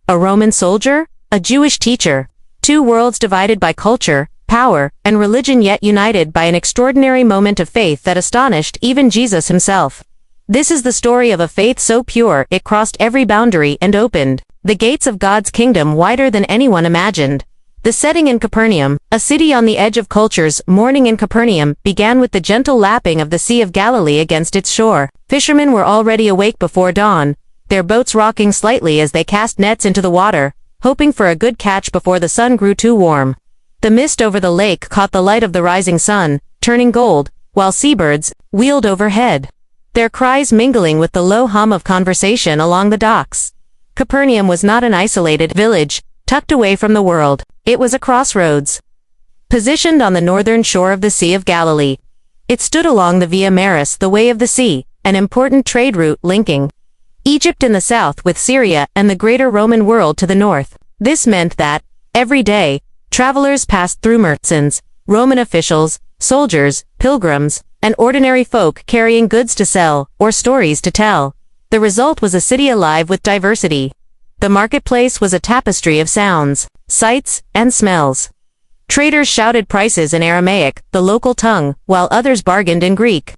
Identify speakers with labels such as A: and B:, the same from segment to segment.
A: A Roman soldier? A Jewish teacher? Two worlds divided by culture, power, and religion yet united by an extraordinary moment of faith that astonished even Jesus himself. This is the story of a faith so pure it crossed every boundary and opened the gates of God's kingdom wider than anyone imagined. The setting in Capernaum, a city on the edge of cultures. Morning in Capernaum began with the gentle lapping of the Sea of Galilee against its shore. Fishermen were already awake before dawn, their boats rocking slightly as they cast nets into the water, hoping for a good catch before the sun grew too warm. The mist over the lake caught the light of the rising sun, turning gold, while seabirds wheeled overhead, their cries mingling with the low hum of conversation along the docks. Capernaum was not an isolated village, tucked away from the world. It was a crossroads. Positioned on the northern shore of the Sea of Galilee, it stood along the Via Maris, the Way of the Sea, an important trade route linking Egypt in the south with Syria and the greater Roman world to the north. This meant that, every day, travelers passed through merchants, Roman officials, soldiers, pilgrims, and ordinary folk carrying goods to sell or stories to tell. The result was a city alive with diversity. The marketplace was a tapestry of sounds, sights, and smells. Traders shouted prices in Aramaic, the local tongue, while others bargained in Greek,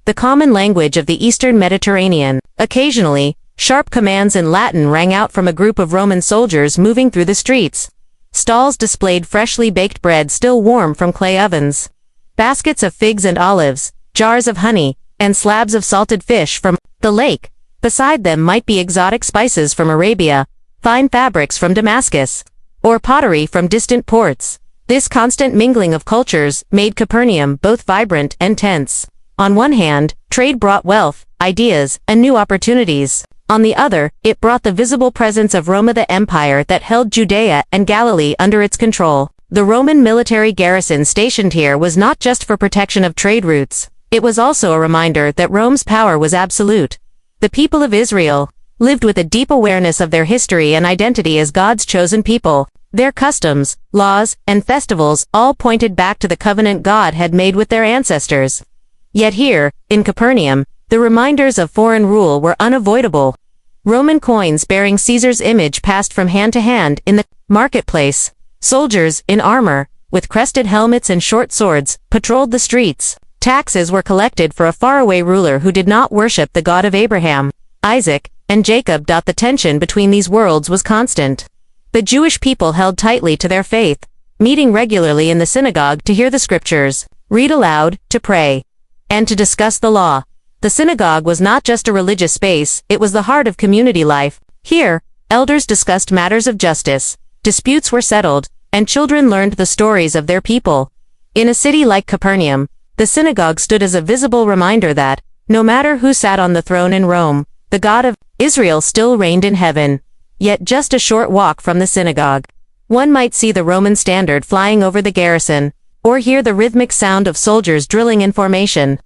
A: the common language of the Eastern Mediterranean. Occasionally, sharp commands in Latin rang out from a group of Roman soldiers moving through the streets. Stalls displayed freshly baked bread still warm from clay ovens, baskets of figs and olives, jars of honey, and slabs of salted fish from the lake. Beside them might be exotic spices from Arabia, fine fabrics from Damascus, or pottery from distant ports. This constant mingling of cultures made Capernaum both vibrant and tense. On one hand, trade brought wealth, ideas, and new opportunities. On the other, it brought the visible presence of Rome, the empire that held Judea and Galilee under its control. The Roman military garrison stationed here was not just for protection of trade routes. It was also a reminder that Rome's power was absolute. The people of Israel lived with a deep awareness of their history and identity as God's chosen people. Their customs, laws, and festivals all pointed back to the covenant God had made with their ancestors. Yet here, in Capernaum, the reminders of foreign rule were unavoidable. Roman coins bearing Caesar's image passed from hand to hand in the marketplace. Soldiers, in armor, with crested helmets and short swords, patrolled the streets. Taxes were collected for a faraway ruler who did not worship the God of Abraham, Isaac, and Jacob. The tension between these worlds was constant. The Jewish people held tightly to their faith, meeting regularly in the synagogue to hear the scriptures, read aloud, to pray, and to discuss the law. The synagogue was not just a religious space, it was the heart of community life. Here, elders discussed matters of justice, disputes were settled, and children learned the stories of their people. In a city like Capernaum, the synagogue stood as a visible reminder that, no matter who sat on the throne in Rome, the God of Israel still reigned in heaven. Yet just a short walk from the synagogue, one might see the Roman standard flying over the garrison, or hear the rhythmic sound of soldiers drilling in formation.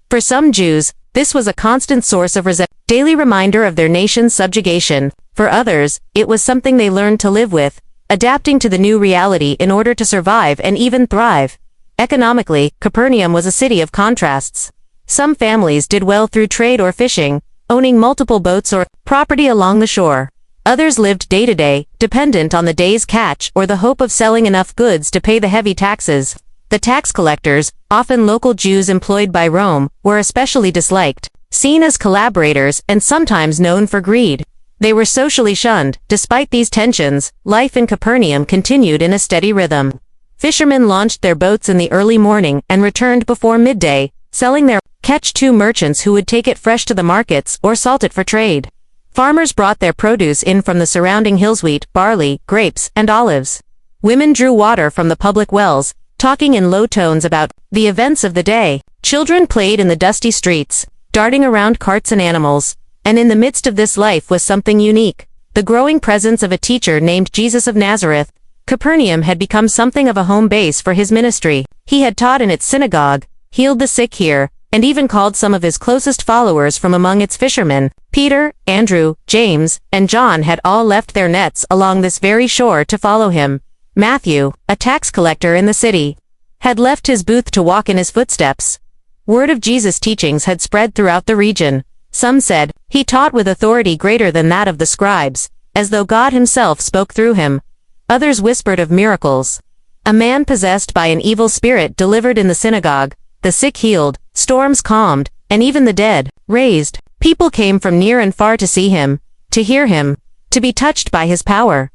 A: For some Jews, this was a constant source of daily reminder of their nation's subjugation. For others, it was something they learned to live with, adapting to the new reality in order to survive and even thrive. Economically, Capernaum was a city of contrasts. Some families did well through trade or fishing, owning multiple boats or property along the shore. Others lived day to day, dependent on the day's catch or the hope of selling enough goods to pay the heavy taxes. The tax collectors, often local Jews employed by Rome, were especially disliked, seen as collaborators and sometimes known for greed. They were socially shunned. Despite these tensions, life in Capernaum continued in a steady rhythm. Fishermen launched their boats in the early morning and returned before midday, selling their catch to merchants who would take it fresh to the markets or salt it for trade. Farmers brought their produce in from the surrounding hills: wheat, barley, grapes, and olives. Women drew water from the public wells, talking in low tones about the events of the day. Children played in the dusty streets, darting around carts and animals. And in the midst of this life was something unique: the growing presence of a teacher named Jesus of Nazareth. Capernaum had become something of a home base for his ministry. He had taught in its synagogue, healed the sick here, and even called some of his closest followers from among its fishermen. Peter, Andrew, James, and John had all left their nets along this very shore to follow him. Matthew, a tax collector in the city, had left his booth to walk in his footsteps. Word of Jesus' teachings had spread throughout the region. Some said, he taught with authority greater than that of the scribes. as though God himself spoke through him. Others whispered of miracles. A man possessed by an evil spirit delivered in the synagogue, the sick healed, storms calmed, and even the dead raised. People came from near and far to see him, to hear him, to be touched by his power.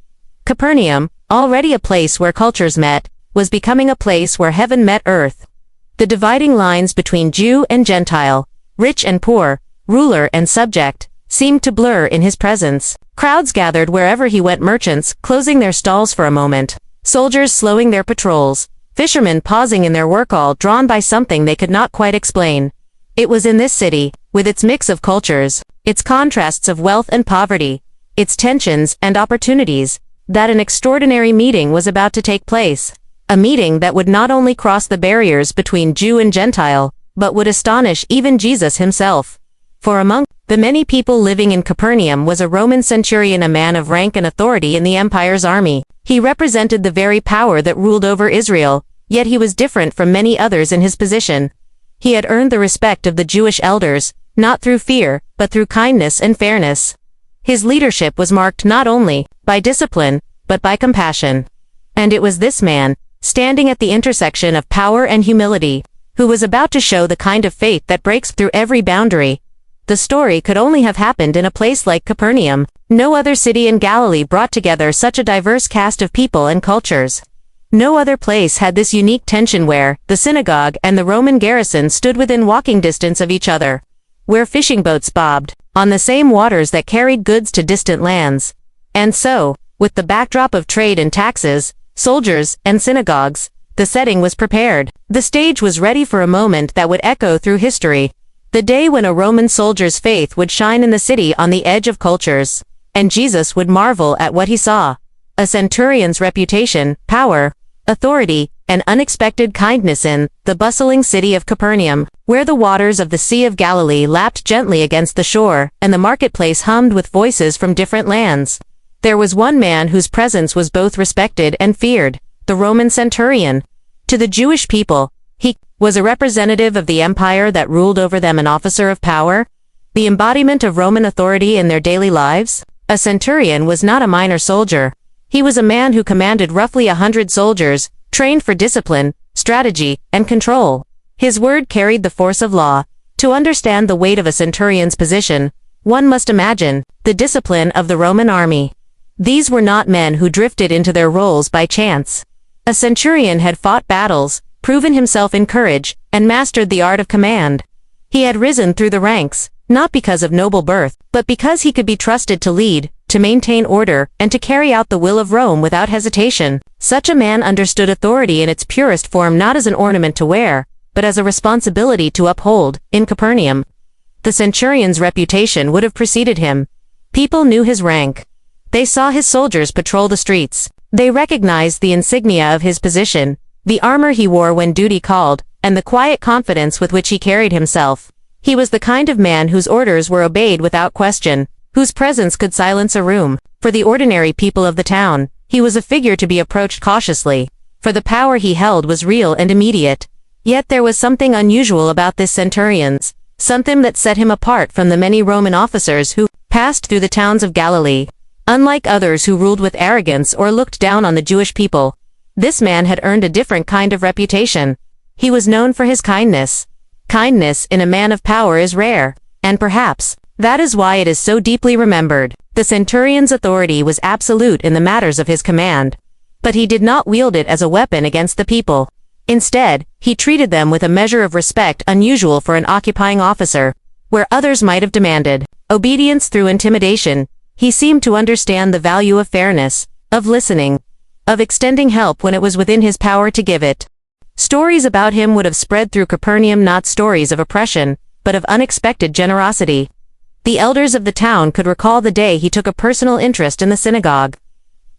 A: Capernaum, already a place where cultures met, was becoming a place where heaven met earth. The dividing lines between Jew and Gentile, rich and poor, ruler and subject, seemed to blur in his presence. Crowds gathered wherever he went, merchants closing their stalls for a moment, soldiers slowing their patrols, fishermen pausing in their work, all drawn by something they could not quite explain. It was in this city, with its mix of cultures, its contrasts of wealth and poverty, its tensions and opportunities, that an extraordinary meeting was about to take place. A meeting that would not only cross the barriers between Jew and Gentile, but would astonish even Jesus himself. For among the many people living in Capernaum was a Roman Centurion, a man of rank and authority in the empire's army. He represented the very power that ruled over Israel, yet he was different from many others in his position. He had earned the respect of the Jewish elders, not through fear, but through kindness and fairness. His leadership was marked not only by discipline, but by compassion. And it was this man, standing at the intersection of power and humility, who was about to show the kind of faith that breaks through every boundary. The story could only have happened in a place like Capernaum. No other city in Galilee brought together such a diverse cast of people and cultures. No other place had this unique tension where the synagogue and the Roman garrison stood within walking distance of each other, where fishing boats bobbed on the same waters that carried goods to distant lands. And so, with the backdrop of trade and taxes, soldiers, and synagogues, the setting was prepared. The stage was ready for a moment that would echo through history. The day when a Roman soldier's faith would shine in the city on the edge of cultures, and Jesus would marvel at what he saw. A centurion's reputation, power, authority, and unexpected kindness in the bustling city of Capernaum, where the waters of the Sea of Galilee lapped gently against the shore, and the marketplace hummed with voices from different lands. There was one man whose presence was both respected and feared, the Roman Centurion. To the Jewish people, he was a representative of the empire that ruled over them, an officer of power, the embodiment of Roman authority in their daily lives. A centurion was not a minor soldier. He was a man who commanded roughly 100 soldiers, trained for discipline, strategy, and control. His word carried the force of law. To understand the weight of a centurion's position, one must imagine the discipline of the Roman army. These were not men who drifted into their roles by chance. A centurion had fought battles, proven himself in courage, and mastered the art of command. He had risen through the ranks, not because of noble birth, but because he could be trusted to lead, to maintain order, and to carry out the will of Rome without hesitation. Such a man understood authority in its purest form, not as an ornament to wear, but as a responsibility to uphold. In Capernaum, the centurion's reputation would have preceded him. People knew his rank. They saw his soldiers patrol the streets. They recognized the insignia of his position, the armor he wore when duty called, and the quiet confidence with which he carried himself. He was the kind of man whose orders were obeyed without question, whose presence could silence a room. For the ordinary people of the town, he was a figure to be approached cautiously, for the power he held was real and immediate. Yet there was something unusual about this centurion's, something that set him apart from the many Roman officers who passed through the towns of Galilee. Unlike others who ruled with arrogance or looked down on the Jewish people, this man had earned a different kind of reputation. He was known for his kindness. Kindness in a man of power is rare, and perhaps that is why it is so deeply remembered. The centurion's authority was absolute in the matters of his command, but he did not wield it as a weapon against the people. Instead, he treated them with a measure of respect unusual for an occupying officer. Where others might have demanded obedience through intimidation, he seemed to understand the value of fairness, of listening, of extending help when it was within his power to give it. Stories about him would have spread through Capernaum, not stories of oppression, but of unexpected generosity. The elders of the town could recall the day he took a personal interest in the synagogue.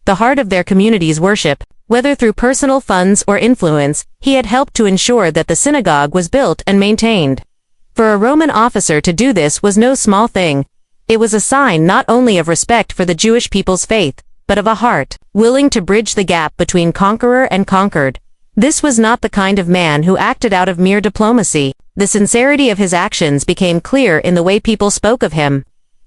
A: The heart of their community's worship, whether through personal funds or influence, he had helped to ensure that the synagogue was built and maintained. For a Roman officer to do this was no small thing. It was a sign not only of respect for the Jewish people's faith, but of a heart willing to bridge the gap between conqueror and conquered. This was not the kind of man who acted out of mere diplomacy. The sincerity of his actions became clear in the way people spoke of him.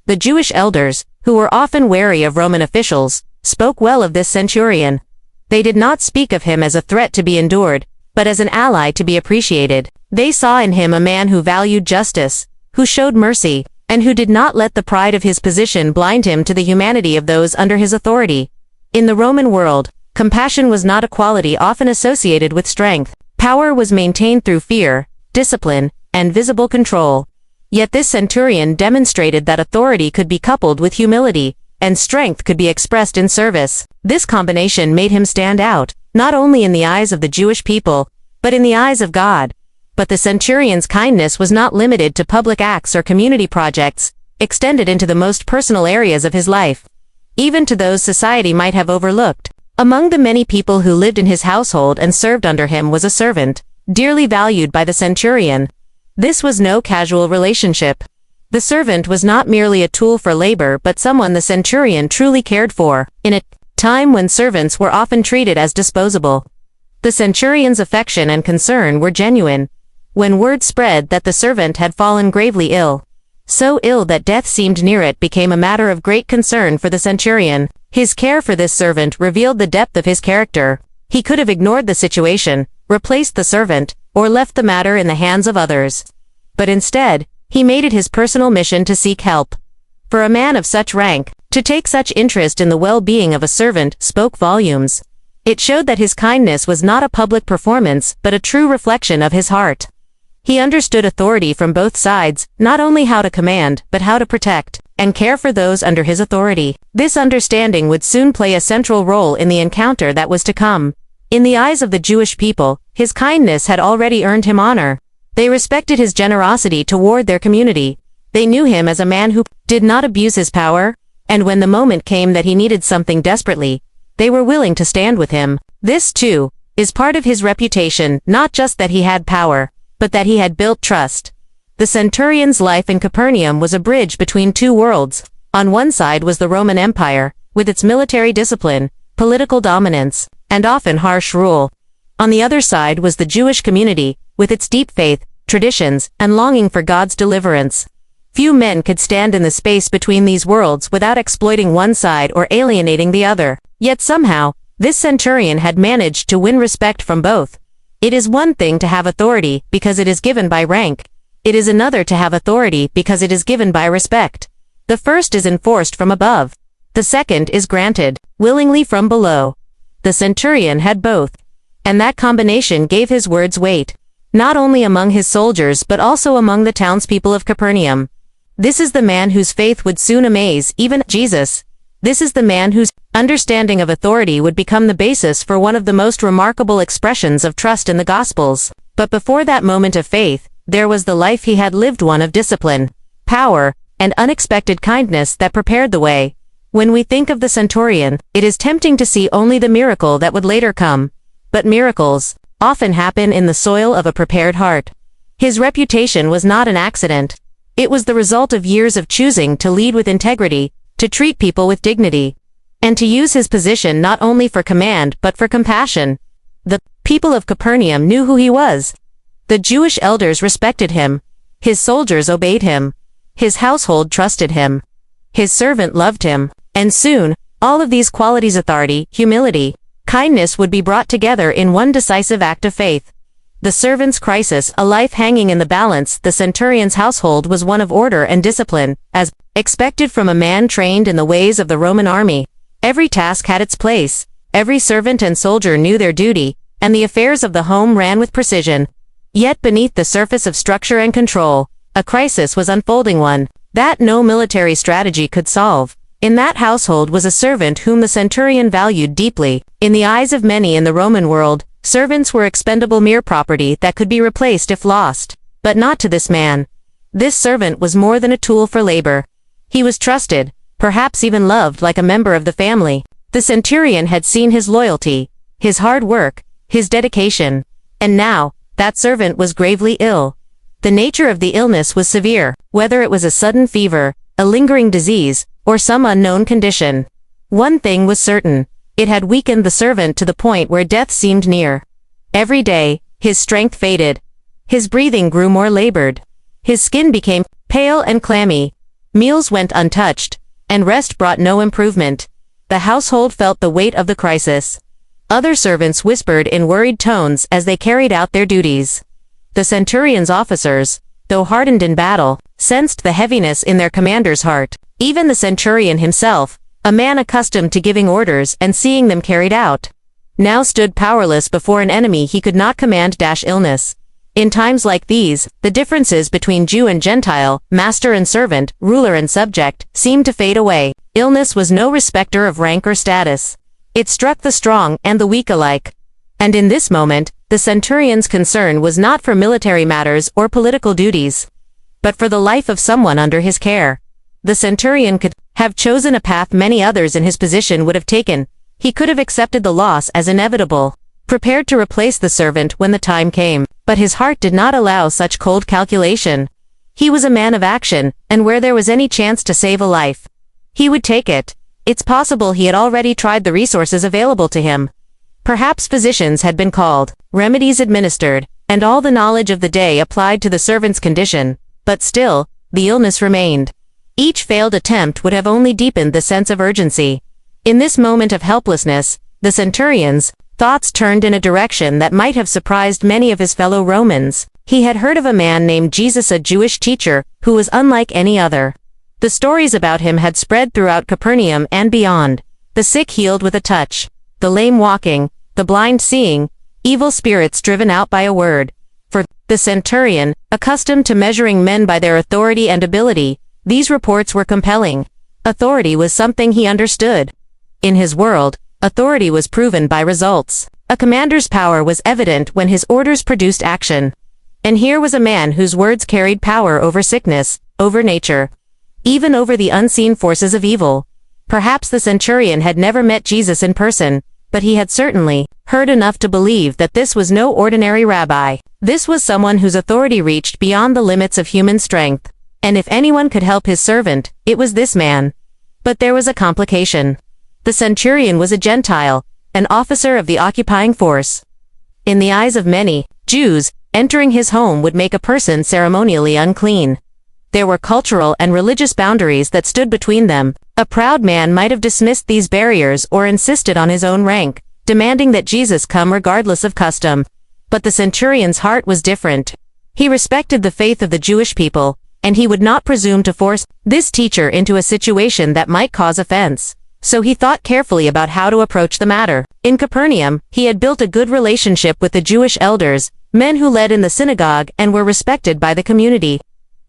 A: The Jewish elders, who were often wary of Roman officials, spoke well of this centurion. They did not speak of him as a threat to be endured, but as an ally to be appreciated. They saw in him a man who valued justice, who showed mercy, and who did not let the pride of his position blind him to the humanity of those under his authority. In the Roman world, compassion was not a quality often associated with strength. Power was maintained through fear, discipline, and visible control. Yet this centurion demonstrated that authority could be coupled with humility, and strength could be expressed in service. This combination made him stand out, not only in the eyes of the Jewish people, but in the eyes of God. But the centurion's kindness was not limited to public acts or community projects, extended into the most personal areas of his life, even to those society might have overlooked. Among the many people who lived in his household and served under him was a servant, dearly valued by the centurion. This was no casual relationship. The servant was not merely a tool for labor but someone the centurion truly cared for, in a time when servants were often treated as disposable. The centurion's affection and concern were genuine. When word spread that the servant had fallen gravely ill, so ill that death seemed near, it became a matter of great concern for the centurion. His care for this servant revealed the depth of his character. He could have ignored the situation, replaced the servant, or left the matter in the hands of others. But instead, he made it his personal mission to seek help. For a man of such rank, to take such interest in the well-being of a servant spoke volumes. It showed that his kindness was not a public performance but a true reflection of his heart. He understood authority from both sides, not only how to command, but how to protect and care for those under his authority. This understanding would soon play a central role in the encounter that was to come. In the eyes of the Jewish people, his kindness had already earned him honor. They respected his generosity toward their community. They knew him as a man who did not abuse his power, and when the moment came that he needed something desperately, they were willing to stand with him. This, too, is part of his reputation, not just that he had power, but that he had built trust. The centurion's life in Capernaum was a bridge between two worlds. On one side was the Roman Empire, with its military discipline, political dominance, and often harsh rule. On the other side was the Jewish community, with its deep faith, traditions, and longing for God's deliverance. Few men could stand in the space between these worlds without exploiting one side or alienating the other. Yet somehow, this centurion had managed to win respect from both. It is one thing to have authority because it is given by rank. It is another to have authority because it is given by respect. The first is enforced from above. The second is granted, willingly from below. The centurion had both. And that combination gave his words weight, not only among his soldiers but also among the townspeople of Capernaum. This is the man whose faith would soon amaze even Jesus. This is the man whose understanding of authority would become the basis for one of the most remarkable expressions of trust in the Gospels. But before that moment of faith, there was the life he had lived, one of discipline, power, and unexpected kindness that prepared the way. When we think of the centurion, it is tempting to see only the miracle that would later come. But miracles often happen in the soil of a prepared heart. His reputation was not an accident. It was the result of years of choosing to lead with integrity, to treat people with dignity, and to use his position not only for command but for compassion. The people of Capernaum knew who he was. The Jewish elders respected him. His soldiers obeyed him. His household trusted him. His servant loved him. And soon, all of these qualities, authority, humility, kindness, would be brought together in one decisive act of faith. The servant's crisis, a life hanging in the balance. The centurion's household was one of order and discipline, as expected from a man trained in the ways of the Roman army. Every task had its place. Every servant and soldier knew their duty, and the affairs of the home ran with precision. Yet beneath the surface of structure and control, a crisis was unfolding, one that no military strategy could solve. In that household was a servant whom the centurion valued deeply. In the eyes of many in the Roman world, servants were expendable, mere property that could be replaced if lost. But not to this man. This servant was more than a tool for labor. He was trusted, perhaps even loved like a member of the family. The centurion had seen his loyalty, his hard work, his dedication. And now, that servant was gravely ill. The nature of the illness was severe, whether it was a sudden fever, a lingering disease, or some unknown condition. One thing was certain. It had weakened the servant to the point where death seemed near. Every day, his strength faded. His breathing grew more labored. His skin became pale and clammy. Meals went untouched, and rest brought no improvement. The household felt the weight of the crisis. Other servants whispered in worried tones as they carried out their duties. The centurion's officers, though hardened in battle, sensed the heaviness in their commander's heart. Even the centurion himself, a man accustomed to giving orders and seeing them carried out, now stood powerless before an enemy he could not command. Illness. In times like these, the differences between Jew and Gentile, master and servant, ruler and subject, seemed to fade away. Illness was no respecter of rank or status. It struck the strong and the weak alike. And in this moment, the centurion's concern was not for military matters or political duties, but for the life of someone under his care. The centurion could have chosen a path many others in his position would have taken. He could have accepted the loss as inevitable, prepared to replace the servant when the time came, but his heart did not allow such cold calculation. He was a man of action, and where there was any chance to save a life, he would take it. It's possible he had already tried the resources available to him. Perhaps physicians had been called, remedies administered, and all the knowledge of the day applied to the servant's condition, but still, the illness remained. Each failed attempt would have only deepened the sense of urgency. In this moment of helplessness, the centurion's thoughts turned in a direction that might have surprised many of his fellow Romans. He had heard of a man named Jesus, a Jewish teacher, who was unlike any other. The stories about him had spread throughout Capernaum and beyond. The sick healed with a touch, the lame walking, the blind seeing, evil spirits driven out by a word. For the centurion, accustomed to measuring men by their authority and ability, these reports were compelling. Authority was something he understood. In his world, authority was proven by results. A commander's power was evident when his orders produced action. And here was a man whose words carried power over sickness, over nature, even over the unseen forces of evil. Perhaps the centurion had never met Jesus in person, but he had certainly heard enough to believe that this was no ordinary rabbi. This was someone whose authority reached beyond the limits of human strength. And if anyone could help his servant, it was this man. But there was a complication. The centurion was a Gentile, an officer of the occupying force. In the eyes of many Jews, entering his home would make a person ceremonially unclean. There were cultural and religious boundaries that stood between them. A proud man might have dismissed these barriers or insisted on his own rank, demanding that Jesus come regardless of custom. But the centurion's heart was different. He respected the faith of the Jewish people, and he would not presume to force this teacher into a situation that might cause offense. So he thought carefully about how to approach the matter. In Capernaum, he had built a good relationship with the Jewish elders, men who led in the synagogue and were respected by the community.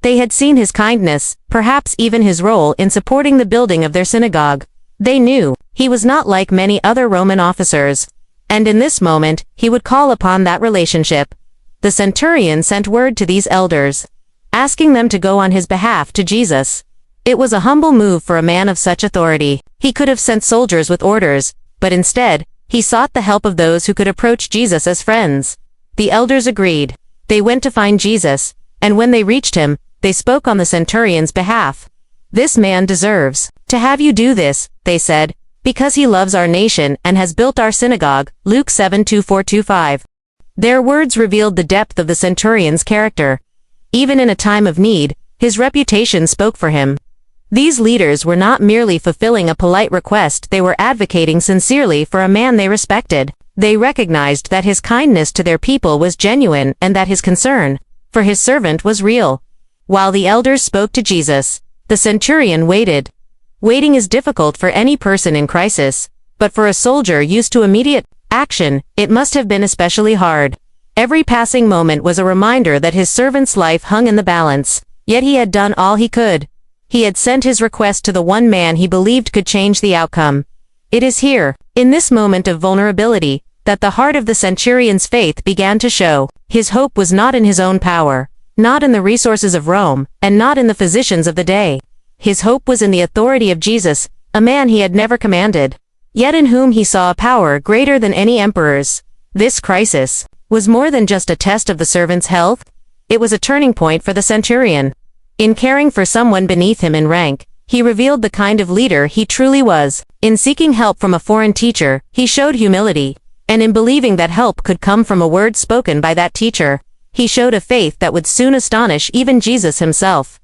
A: They had seen his kindness, perhaps even his role in supporting the building of their synagogue. They knew he was not like many other Roman officers. And in this moment, he would call upon that relationship. The centurion sent word to these elders, asking them to go on his behalf to Jesus. It was a humble move for a man of such authority. He could have sent soldiers with orders, but instead, he sought the help of those who could approach Jesus as friends. The elders agreed. They went to find Jesus, and when they reached him, they spoke on the centurion's behalf. "This man deserves to have you do this," they said, "because he loves our nation and has built our synagogue." Luke 7:24-25. Their words revealed the depth of the centurion's character. Even in a time of need, his reputation spoke for him. These leaders were not merely fulfilling a polite request, they were advocating sincerely for a man they respected. They recognized that his kindness to their people was genuine and that his concern for his servant was real. While the elders spoke to Jesus, the centurion waited. Waiting is difficult for any person in crisis, but for a soldier used to immediate action, it must have been especially hard. Every passing moment was a reminder that his servant's life hung in the balance, yet he had done all he could. He had sent his request to the one man he believed could change the outcome. It is here, in this moment of vulnerability, that the heart of the centurion's faith began to show. His hope was not in his own power, not in the resources of Rome, and not in the physicians of the day. His hope was in the authority of Jesus, a man he had never commanded, yet in whom he saw a power greater than any emperor's. This crisis was more than just a test of the servant's health. It was a turning point for the centurion. In caring for someone beneath him in rank, he revealed the kind of leader he truly was. In seeking help from a foreign teacher, he showed humility, and in believing that help could come from a word spoken by that teacher, he showed a faith that would soon astonish even Jesus himself.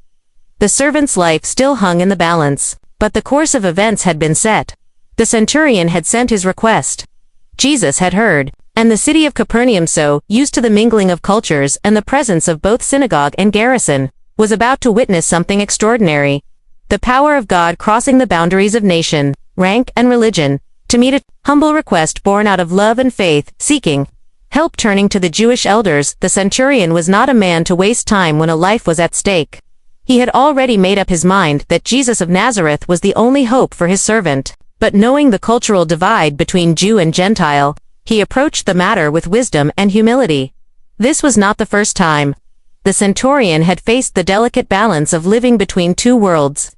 A: The servant's life still hung in the balance. But the course of events had been set. The centurion had sent his request. Jesus had heard, and the city of Capernaum, so used to the mingling of cultures and the presence of both synagogue and garrison, was about to witness something extraordinary. The power of God crossing the boundaries of nation, rank, and religion, to meet a humble request born out of love and faith, seeking help. Turning to the Jewish elders, the centurion was not a man to waste time when a life was at stake. He had already made up his mind that Jesus of Nazareth was the only hope for his servant. But knowing the cultural divide between Jew and Gentile, he approached the matter with wisdom and humility. This was not the first time. The centurion had faced the delicate balance of living between two worlds.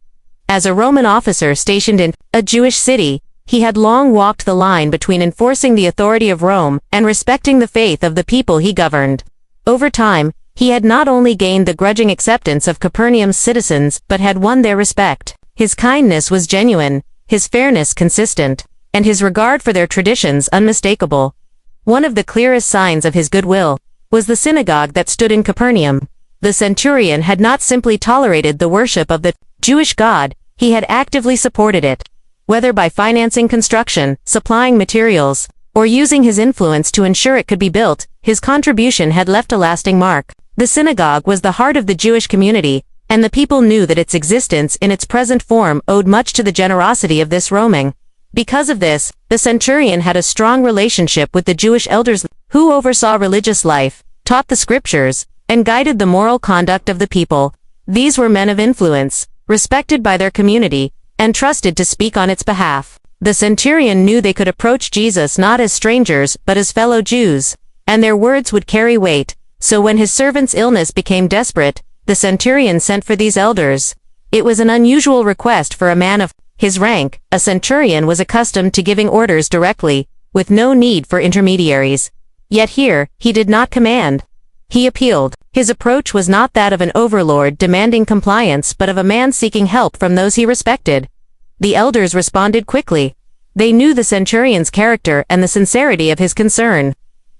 A: As a Roman officer stationed in a Jewish city, he had long walked the line between enforcing the authority of Rome and respecting the faith of the people he governed. Over time, he had not only gained the grudging acceptance of Capernaum's citizens but had won their respect. His kindness was genuine, his fairness consistent, and his regard for their traditions unmistakable. One of the clearest signs of his goodwill was the synagogue that stood in Capernaum. The centurion had not simply tolerated the worship of the Jewish God, he had actively supported it. Whether by financing construction, supplying materials, or using his influence to ensure it could be built, his contribution had left a lasting mark. The synagogue was the heart of the Jewish community, and the people knew that its existence in its present form owed much to the generosity of this Roman. Because of this, the centurion had a strong relationship with the Jewish elders who oversaw religious life, taught the scriptures, and guided the moral conduct of the people. These were men of influence, respected by their community, and trusted to speak on its behalf. The centurion knew they could approach Jesus not as strangers but as fellow Jews, and their words would carry weight. So when his servant's illness became desperate, the centurion sent for these elders. It was an unusual request for a man of his rank. A centurion was accustomed to giving orders directly, with no need for intermediaries. Yet here, he did not command. He appealed. His approach was not that of an overlord demanding compliance but of a man seeking help from those he respected. The elders responded quickly. They knew the centurion's character and the sincerity of his concern.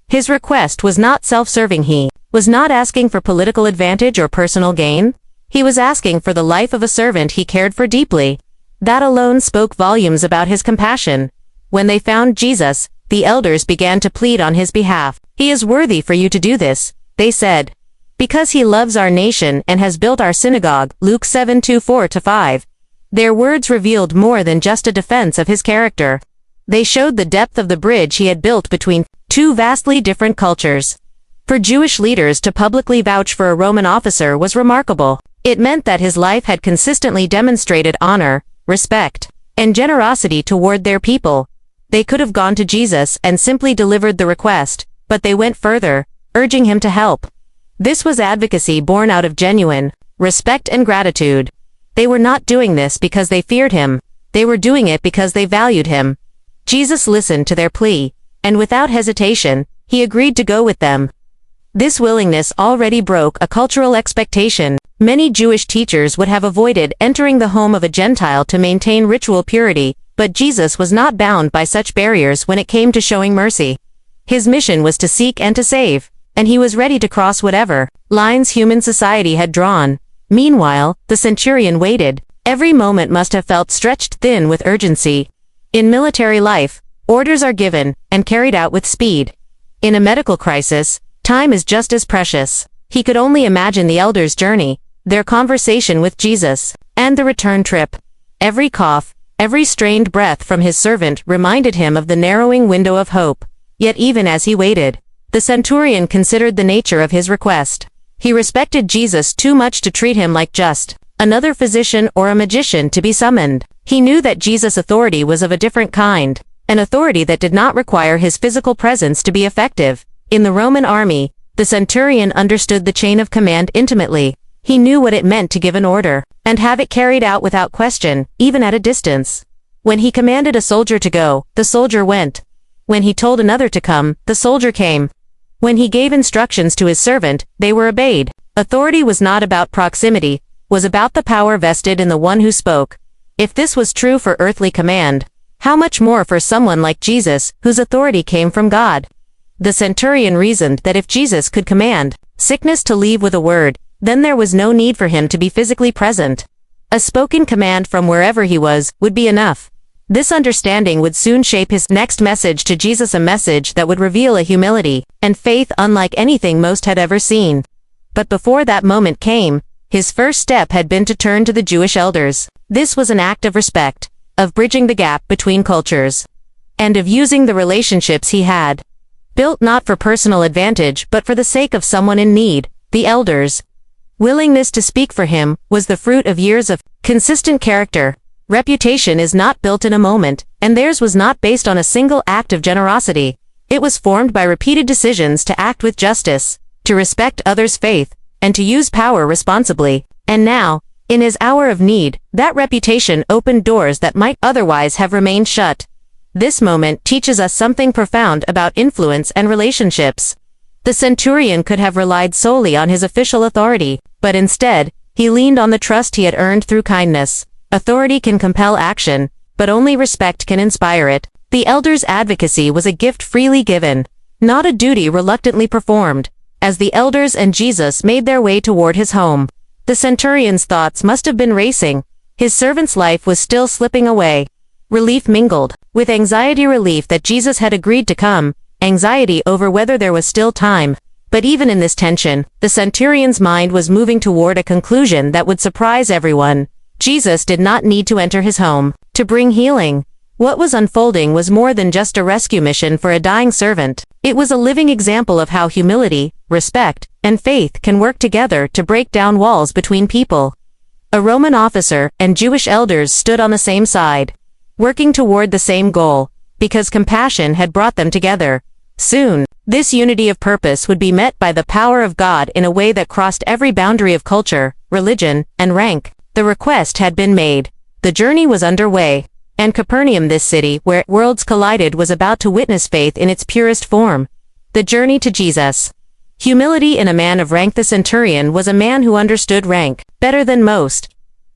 A: His request was not self-serving. He was not asking for political advantage or personal gain. He was asking for the life of a servant he cared for deeply. That alone spoke volumes about his compassion. When they found Jesus, the elders began to plead on his behalf. "He is worthy for you to do this," they said, "because he loves our nation and has built our synagogue." Luke 7:4-5. Their words revealed more than just a defense of his character. They showed the depth of the bridge he had built between two vastly different cultures. For Jewish leaders to publicly vouch for a Roman officer was remarkable. It meant that his life had consistently demonstrated honor, respect, and generosity toward their people. They could have gone to Jesus and simply delivered the request, but they went further, urging him to help. This was advocacy born out of genuine respect and gratitude. They were not doing this because they feared him. They were doing it because they valued him. Jesus listened to their plea, and without hesitation, he agreed to go with them. This willingness already broke a cultural expectation. Many Jewish teachers would have avoided entering the home of a Gentile to maintain ritual purity, but Jesus was not bound by such barriers when it came to showing mercy. His mission was to seek and to save, and he was ready to cross whatever lines human society had drawn. Meanwhile, the centurion waited. Every moment must have felt stretched thin with urgency. In military life, orders are given and carried out with speed. In a medical crisis, time is just as precious. He could only imagine the elders' journey, their conversation with Jesus, and the return trip. Every cough, every strained breath from his servant reminded him of the narrowing window of hope. Yet even as he waited, the centurion considered the nature of his request. He respected Jesus too much to treat him like just another physician or a magician to be summoned. He knew that Jesus' authority was of a different kind, an authority that did not require his physical presence to be effective. In the Roman army, the centurion understood the chain of command intimately. He knew what it meant to give an order, and have it carried out without question, even at a distance. When he commanded a soldier to go, the soldier went. When he told another to come, the soldier came. When he gave instructions to his servant, they were obeyed. Authority was not about proximity, was about the power vested in the one who spoke. If this was true for earthly command, how much more for someone like Jesus, whose authority came from God? The centurion reasoned that if Jesus could command sickness to leave with a word, then there was no need for him to be physically present. A spoken command from wherever he was would be enough. This understanding would soon shape his next message to Jesus, a message that would reveal a humility and faith unlike anything most had ever seen. But before that moment came, his first step had been to turn to the Jewish elders. This was an act of respect, of bridging the gap between cultures, and of using the relationships he had built not for personal advantage but for the sake of someone in need, the elders. Willingness to speak for him was the fruit of years of consistent character. Reputation is not built in a moment, and theirs was not based on a single act of generosity. It was formed by repeated decisions to act with justice, to respect others' faith, and to use power responsibly. And now, in his hour of need, that reputation opened doors that might otherwise have remained shut. This moment teaches us something profound about influence and relationships. The centurion could have relied solely on his official authority, but instead, he leaned on the trust he had earned through kindness. Authority can compel action, but only respect can inspire it. The elders' advocacy was a gift freely given, not a duty reluctantly performed. As the elders and Jesus made their way toward his home, the centurion's thoughts must have been racing. His servant's life was still slipping away. Relief mingled with anxiety, relief that Jesus had agreed to come, anxiety over whether there was still time. But even in this tension, the centurion's mind was moving toward a conclusion that would surprise everyone. Jesus did not need to enter his home to bring healing. What was unfolding was more than just a rescue mission for a dying servant. It was a living example of how humility, respect, and faith can work together to break down walls between people. A Roman officer and Jewish elders stood on the same side, working toward the same goal, because compassion had brought them together. Soon, this unity of purpose would be met by the power of God in a way that crossed every boundary of culture, religion, and rank. The request had been made. The journey was underway, and Capernaum, this city where worlds collided, was about to witness faith in its purest form. The journey to Jesus. Humility in a man of rank. The centurion was a man who understood rank better than most.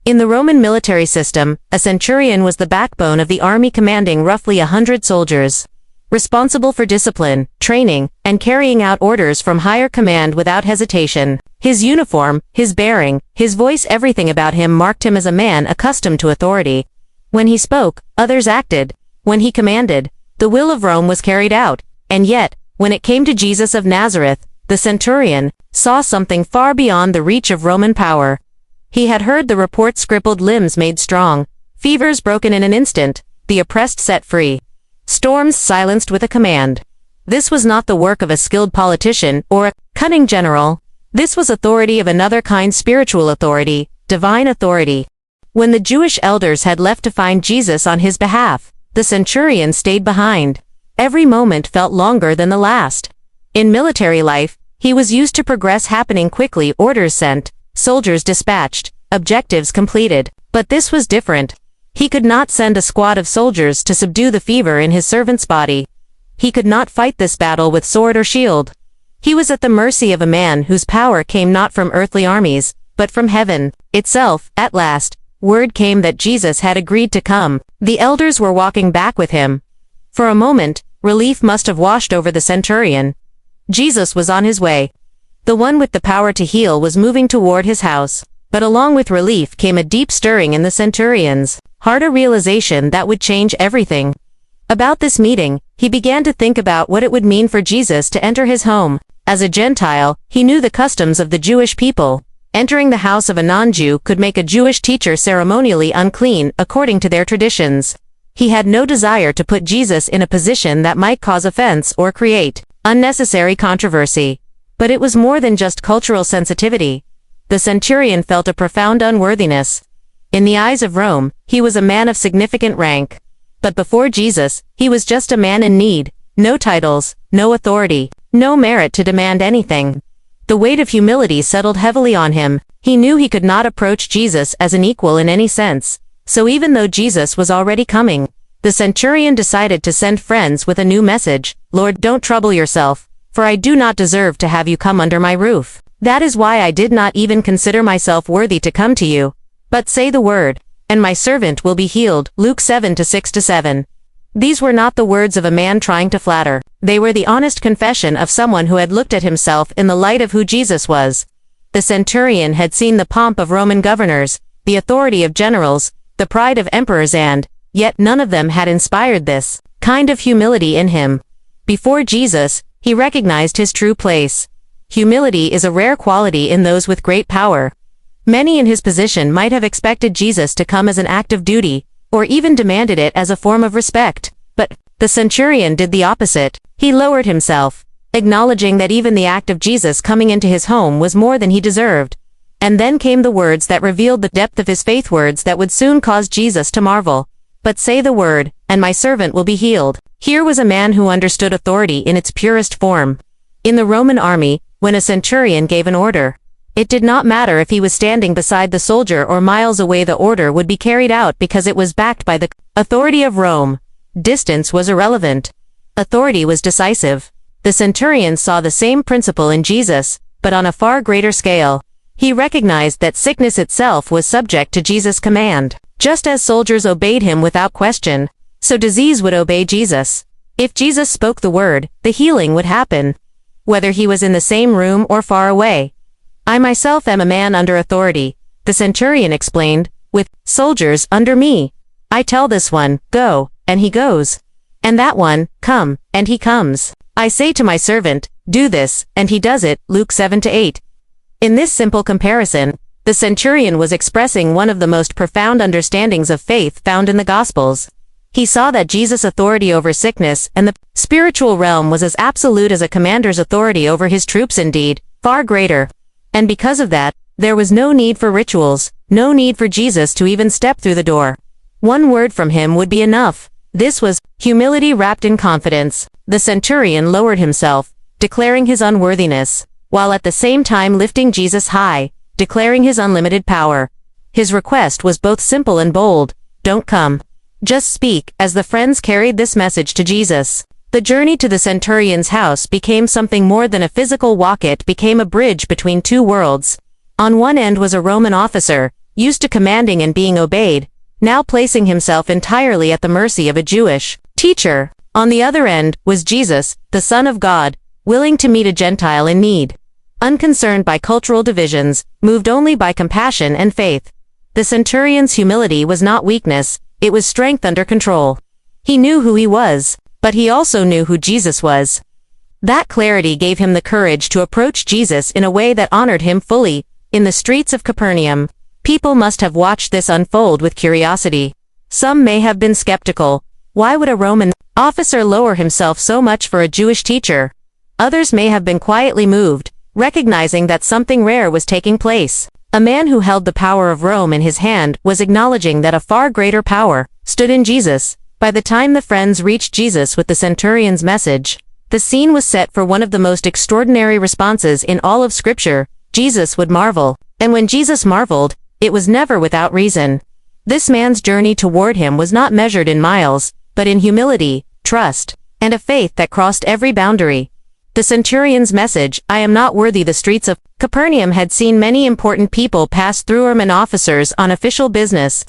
A: In the Roman military system, a centurion was the backbone of the army, commanding roughly 100 soldiers, responsible for discipline, training, and carrying out orders from higher command without hesitation. His uniform, his bearing, his voice, everything about him marked him as a man accustomed to authority. When he spoke, others acted. When he commanded, the will of Rome was carried out. And yet, when it came to Jesus of Nazareth, the centurion saw something far beyond the reach of Roman power. He had heard the reports: crippled limbs made strong, fevers broken in an instant, the oppressed set free, storms silenced with a command. This was not the work of a skilled politician or a cunning general. This was authority of another kind, spiritual authority, divine authority. When the Jewish elders had left to find Jesus on his behalf, the centurion stayed behind. Every moment felt longer than the last. In military life, he was used to progress happening quickly, orders sent, soldiers dispatched, objectives completed. But this was different. He could not send a squad of soldiers to subdue the fever in his servant's body. He could not fight this battle with sword or shield. He was at the mercy of a man whose power came not from earthly armies, but from heaven itself. At last, word came that Jesus had agreed to come. The elders were walking back with him. For a moment, relief must have washed over the centurion. Jesus was on his way. The one with the power to heal was moving toward his house. But along with relief came a deep stirring in the centurion's heart, a realization that would change everything. About this meeting, he began to think about what it would mean for Jesus to enter his home. As a Gentile, he knew the customs of the Jewish people. Entering the house of a non-Jew could make a Jewish teacher ceremonially unclean according to their traditions. He had no desire to put Jesus in a position that might cause offense or create unnecessary controversy. But it was more than just cultural sensitivity. The centurion felt a profound unworthiness. In the eyes of Rome, he was a man of significant rank. But before Jesus, he was just a man in need. No titles, no authority, no merit to demand anything. The weight of humility settled heavily on him. He knew he could not approach Jesus as an equal in any sense. So even though Jesus was already coming, the centurion decided to send friends with a new message. Lord, don't trouble yourself, for I do not deserve to have you come under my roof. That is why I did not even consider myself worthy to come to you. But say the word, and my servant will be healed. Luke 7:6-7. These were not the words of a man trying to flatter. They were the honest confession of someone who had looked at himself in the light of who Jesus was. The centurion had seen the pomp of Roman governors, the authority of generals, the pride of emperors, and yet none of them had inspired this kind of humility in him. Before Jesus, he recognized his true place. Humility is a rare quality in those with great power. Many in his position might have expected Jesus to come as an act of duty, or even demanded it as a form of respect. But the centurion did the opposite. He lowered himself, acknowledging that even the act of Jesus coming into his home was more than he deserved. And then came the words that revealed the depth of his faith, words that would soon cause Jesus to marvel. "But say the word, and my servant will be healed." Here was a man who understood authority in its purest form. In the Roman army, when a centurion gave an order, it did not matter if he was standing beside the soldier or miles away, the order would be carried out because it was backed by the authority of Rome. Distance was irrelevant. Authority was decisive. The centurion saw the same principle in Jesus, but on a far greater scale. He recognized that sickness itself was subject to Jesus' command. Just as soldiers obeyed him without question, so disease would obey Jesus. If Jesus spoke the word, the healing would happen, whether he was in the same room or far away. "I myself am a man under authority," the centurion explained, "with soldiers under me. I tell this one, 'Go,' and he goes. And that one, 'Come,' and he comes. I say to my servant, 'Do this,' and he does it." Luke 7-8. In this simple comparison, the centurion was expressing one of the most profound understandings of faith found in the Gospels. He saw that Jesus' authority over sickness and the spiritual realm was as absolute as a commander's authority over his troops, indeed, far greater. And because of that, there was no need for rituals, no need for Jesus to even step through the door. One word from him would be enough. This was humility wrapped in confidence. The centurion lowered himself, declaring his unworthiness, while at the same time lifting Jesus high, declaring his unlimited power. His request was both simple and bold. "Don't come. Just speak." As the friends carried this message to Jesus, the journey to the centurion's house became something more than a physical walk. It became a bridge between two worlds. On one end was a Roman officer, used to commanding and being obeyed, now placing himself entirely at the mercy of a Jewish teacher. On the other end was Jesus, the Son of God, willing to meet a Gentile in need, unconcerned by cultural divisions, moved only by compassion and faith. The centurion's humility was not weakness, it was strength under control. He knew who he was, but he also knew who Jesus was. That clarity gave him the courage to approach Jesus in a way that honored him fully. In the streets of Capernaum, people must have watched this unfold with curiosity. Some may have been skeptical. Why would a Roman officer lower himself so much for a Jewish teacher? Others may have been quietly moved, recognizing that something rare was taking place. A man who held the power of Rome in his hand was acknowledging that a far greater power stood in Jesus. By the time the friends reached Jesus with the centurion's message, the scene was set for one of the most extraordinary responses in all of Scripture. Jesus would marvel. And when Jesus marveled, it was never without reason. This man's journey toward him was not measured in miles, but in humility, trust, and a faith that crossed every boundary. The centurion's message, "I am not worthy." The streets of Capernaum had seen many important people pass through, Roman officers on official business,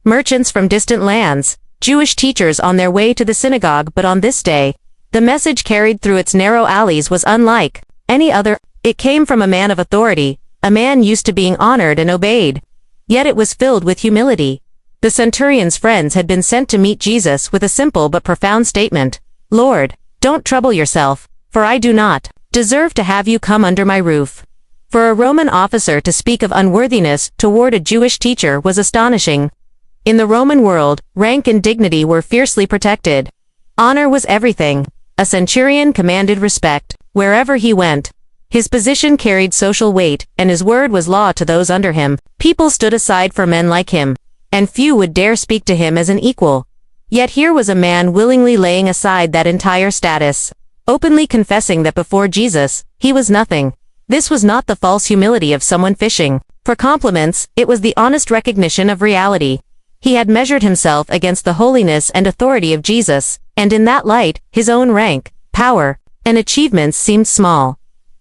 A: merchants from distant lands, Jewish teachers on their way to the synagogue. But on this day, the message carried through its narrow alleys was unlike any other. It came from a man of authority, a man used to being honored and obeyed. Yet it was filled with humility. The centurion's friends had been sent to meet Jesus with a simple but profound statement. "Lord, don't trouble yourself, for I do not deserve to have you come under my roof." For a Roman officer to speak of unworthiness toward a Jewish teacher was astonishing. In the Roman world, rank and dignity were fiercely protected. Honor was everything. A centurion commanded respect wherever he went. His position carried social weight, and his word was law to those under him. People stood aside for men like him, and few would dare speak to him as an equal. Yet here was a man willingly laying aside that entire status, openly confessing that before Jesus, he was nothing. This was not the false humility of someone fishing for compliments, it was the honest recognition of reality. He had measured himself against the holiness and authority of Jesus, and in that light, his own rank, power, and achievements seemed small.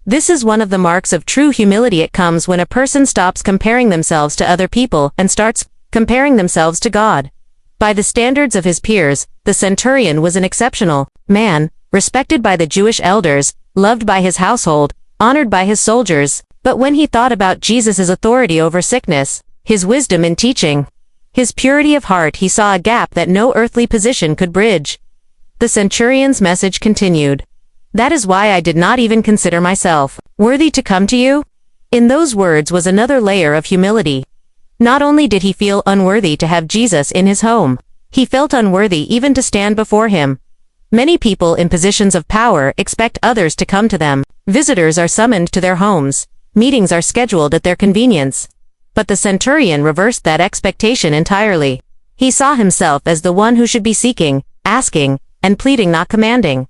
A: This is one of the marks of true humility. It comes when a person stops comparing themselves to other people and starts comparing themselves to God. By the standards of his peers, the centurion was an exceptional man, respected by the Jewish elders, loved by his household, honored by his soldiers. But when he thought about Jesus' authority over sickness, his wisdom in teaching, his purity of heart. He saw a gap that no earthly position could bridge. The centurion's message continued. That is why I did not even consider myself worthy to come to you. In those words was another layer of humility. Not only did he feel unworthy to have Jesus in his home, he felt unworthy even to stand before him. Many people in positions of power expect others to come to them. Visitors are summoned to their homes. Meetings are scheduled at their convenience. But the centurion reversed that expectation entirely. He saw himself as the one who should be seeking, asking, and pleading, not commanding.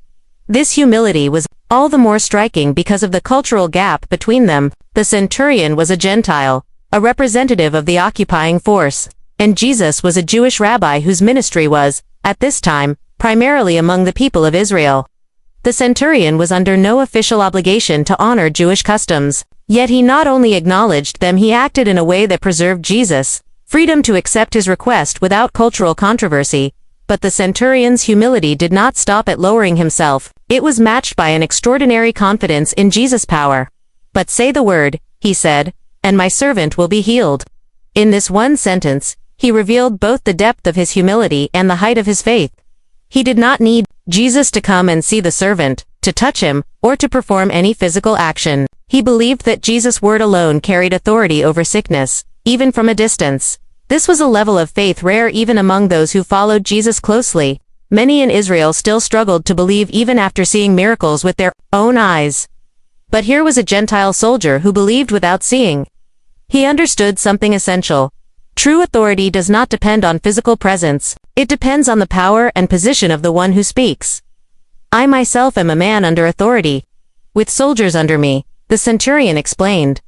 A: This humility was all the more striking because of the cultural gap between them. The centurion was a Gentile, a representative of the occupying force, and Jesus was a Jewish rabbi whose ministry was, at this time, primarily among the people of Israel. The centurion was under no official obligation to honor Jewish customs, yet he not only acknowledged them, he acted in a way that preserved Jesus' freedom to accept his request without cultural controversy. But the centurion's humility did not stop at lowering himself. It was matched by an extraordinary confidence in Jesus' power. But say the word, he said, and my servant will be healed. In this one sentence, he revealed both the depth of his humility and the height of his faith. He did not need Jesus to come and see the servant, to touch him, or to perform any physical action. He believed that Jesus' word alone carried authority over sickness, even from a distance. This was a level of faith rare even among those who followed Jesus closely. Many in Israel still struggled to believe even after seeing miracles with their own eyes. But here was a Gentile soldier who believed without seeing. He understood something essential. True authority does not depend on physical presence. It depends on the power and position of the one who speaks. I myself am a man under authority, with soldiers under me, the centurion explained.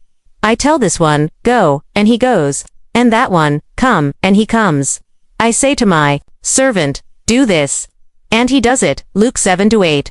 A: I tell this one, go, and he goes, and that one, come, and he comes. I say to my servant, do this, and he does it. Luke 7-8.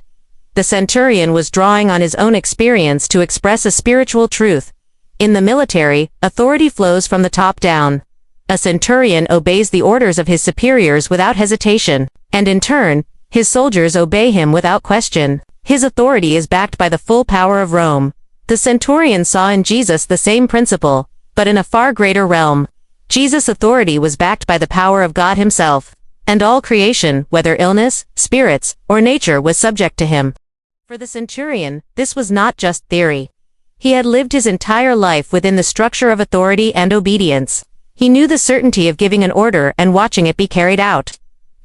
A: The centurion was drawing on his own experience to express a spiritual truth. In the military, authority flows from the top down. A centurion obeys the orders of his superiors without hesitation, and in turn, his soldiers obey him without question. His authority is backed by the full power of Rome. The centurion saw in Jesus the same principle, but in a far greater realm. Jesus' authority was backed by the power of God himself, and all creation, whether illness, spirits, or nature, was subject to him. For the centurion, this was not just theory. He had lived his entire life within the structure of authority and obedience. He knew the certainty of giving an order and watching it be carried out.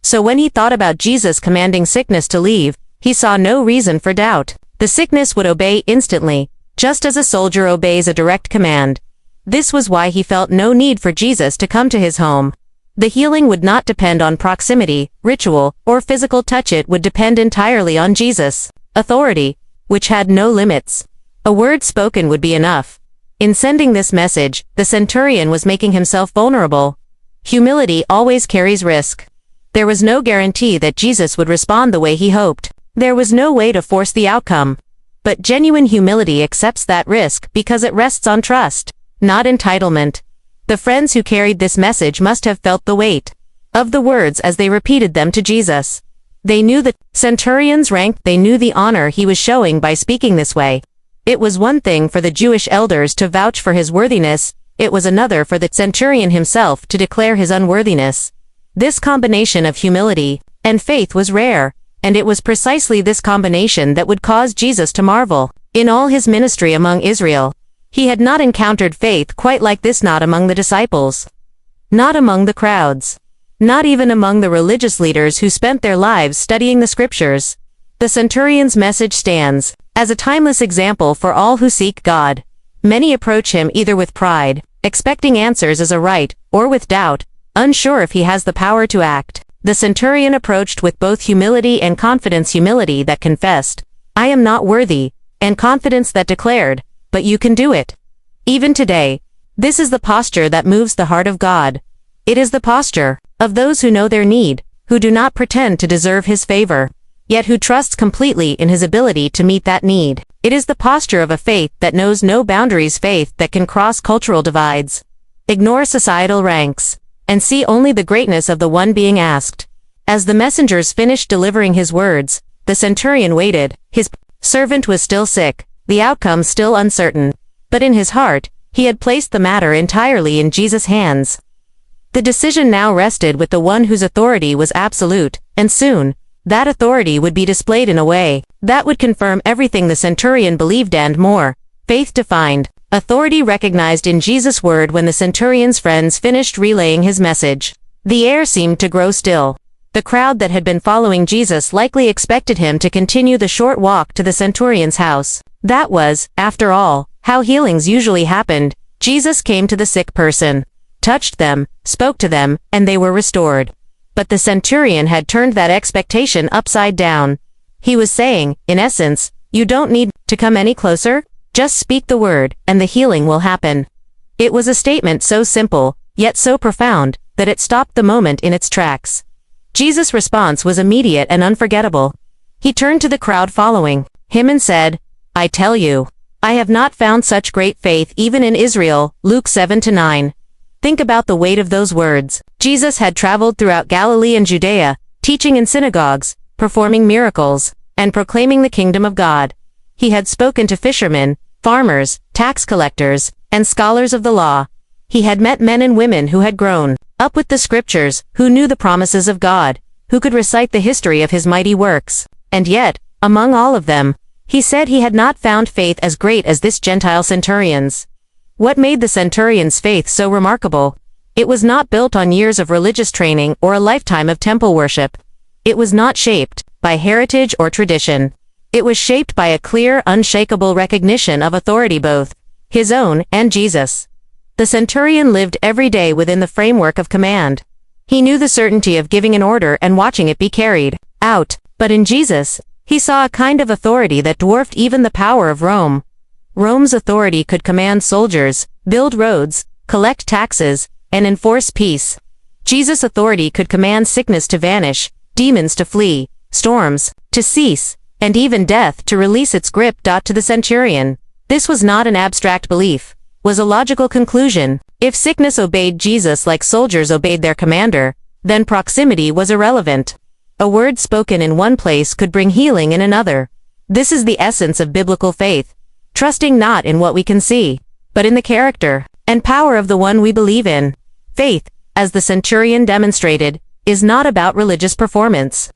A: So when he thought about Jesus commanding sickness to leave, he saw no reason for doubt. The sickness would obey instantly, just as a soldier obeys a direct command. This was why he felt no need for Jesus to come to his home. The healing would not depend on proximity, ritual, or physical touch. It would depend entirely on Jesus' authority, which had no limits. A word spoken would be enough. In sending this message, the centurion was making himself vulnerable. Humility always carries risk. There was no guarantee that Jesus would respond the way he hoped. There was no way to force the outcome. But genuine humility accepts that risk because it rests on trust, not entitlement. The friends who carried this message must have felt the weight of the words as they repeated them to Jesus. They knew the centurion's rank, they knew the honor he was showing by speaking this way. It was one thing for the Jewish elders to vouch for his worthiness, it was another for the centurion himself to declare his unworthiness. This combination of humility and faith was rare, and it was precisely this combination that would cause Jesus to marvel. In all his ministry among Israel, he had not encountered faith quite like this, not among the disciples, not among the crowds, not even among the religious leaders who spent their lives studying the scriptures. The centurion's message stands as a timeless example for all who seek God. Many approach him either with pride, expecting answers as a right, or with doubt, unsure if he has the power to act. The centurion approached with both humility and confidence, humility that confessed, I am not worthy, and confidence that declared, but you can do it. Even today, this is the posture that moves the heart of God. It is the posture of those who know their need, who do not pretend to deserve his favor, yet who trusts completely in his ability to meet that need. It is the posture of a faith that knows no boundaries, faith that can cross cultural divides, ignore societal ranks, and see only the greatness of the one being asked. As the messengers finished delivering his words, the centurion waited. His servant was still sick, the outcome still uncertain, but in his heart, He had placed the matter entirely in Jesus' hands. The decision now rested with the one whose authority was absolute, and soon, that authority would be displayed in a way that would confirm everything the centurion believed and more. Faith defined, authority recognized in Jesus' word. When the centurion's friends finished relaying his message, the air seemed to grow still. The crowd that had been following Jesus likely expected him to continue the short walk to the centurion's house. That was, after all, how healings usually happened. Jesus came to the sick person, touched them, spoke to them, and they were restored. But the centurion had turned that expectation upside down. He was saying, in essence, you don't need to come any closer, just speak the word, and the healing will happen. It was a statement so simple, yet so profound, that it stopped the moment in its tracks. Jesus' response was immediate and unforgettable. He turned to the crowd following him and said, I tell you, I have not found such great faith even in Israel. Luke 7-9. Think about the weight of those words. Jesus had traveled throughout Galilee and Judea, teaching in synagogues, performing miracles, and proclaiming the kingdom of God. He had spoken to fishermen, farmers, tax collectors, and scholars of the law. He had met men and women who had grown up with the scriptures, who knew the promises of God, who could recite the history of his mighty works. And yet, among all of them, he said he had not found faith as great as this Gentile centurion's. What made the centurion's faith so remarkable? It was not built on years of religious training or a lifetime of temple worship. It was not shaped by heritage or tradition. It was shaped by a clear, unshakable recognition of authority, both his own and Jesus'. The centurion lived every day within the framework of command. He knew the certainty of giving an order and watching it be carried out. But in Jesus, he saw a kind of authority that dwarfed even the power of Rome. Rome's authority could command soldiers, build roads, collect taxes, and enforce peace. Jesus' authority could command sickness to vanish, demons to flee, storms to cease, and even death to release its grip. To the centurion, this was not an abstract belief, was a logical conclusion. If sickness obeyed Jesus like soldiers obeyed their commander, then proximity was irrelevant. A word spoken in one place could bring healing in another. This is the essence of biblical faith, trusting not in what we can see, but in the character and power of the one we believe in. Faith, as the centurion demonstrated, is not about religious performance.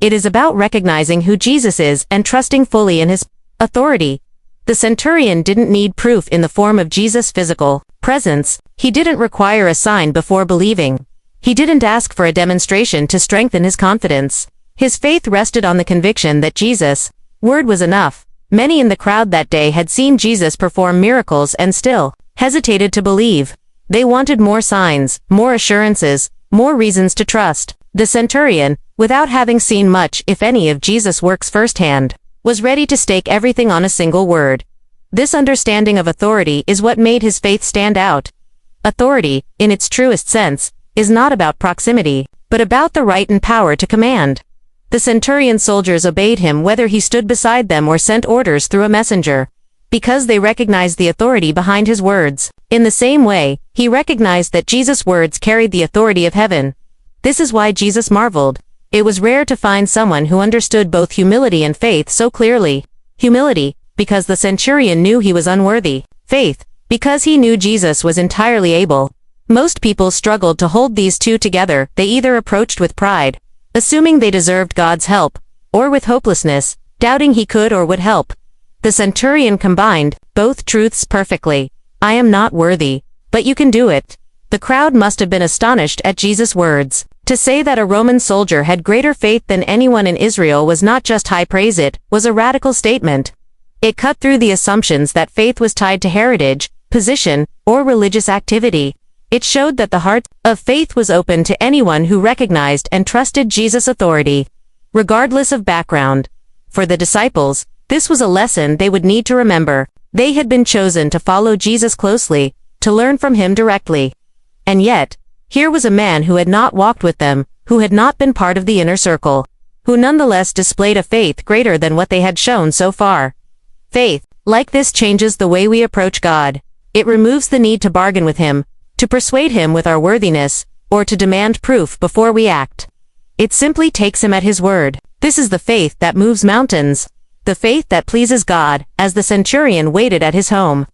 A: It is about recognizing who Jesus is and trusting fully in his authority. The centurion didn't need proof in the form of Jesus' physical presence. He didn't require a sign before believing. He didn't ask for a demonstration to strengthen his confidence. His faith rested on the conviction that Jesus' word was enough. Many in the crowd that day had seen Jesus perform miracles and still hesitated to believe. They wanted more signs, more assurances, more reasons to trust. The centurion, without having seen much, if any, of Jesus' works firsthand, was ready to stake everything on a single word. This understanding of authority is what made his faith stand out. Authority, in its truest sense, is not about proximity, but about the right and power to command. The centurion soldiers obeyed him whether he stood beside them or sent orders through a messenger, because they recognized the authority behind his words. In the same way, he recognized that Jesus' words carried the authority of heaven. This is why Jesus marveled. It was rare to find someone who understood both humility and faith so clearly. Humility, because the centurion knew he was unworthy. Faith, because he knew Jesus was entirely able. Most people struggled to hold these two together. They either approached with pride, assuming they deserved God's help, or with hopelessness, doubting he could or would help. The centurion combined both truths perfectly. I am not worthy, but you can do it. The crowd must have been astonished at Jesus' words. To say that a Roman soldier had greater faith than anyone in Israel was not just high praise, it was a radical statement. It cut through the assumptions that faith was tied to heritage, position, or religious activity. It showed that the heart of faith was open to anyone who recognized and trusted Jesus' authority, regardless of background. For the disciples, this was a lesson they would need to remember. They had been chosen to follow Jesus closely, to learn from him directly. And yet, here was a man who had not walked with them, who had not been part of the inner circle, who nonetheless displayed a faith greater than what they had shown so far. Faith, like this, changes the way we approach God. It removes the need to bargain with him, to persuade him with our worthiness, or to demand proof before we act. It simply takes him at his word. This is the faith that moves mountains, the faith that pleases God. As the centurion waited at his home,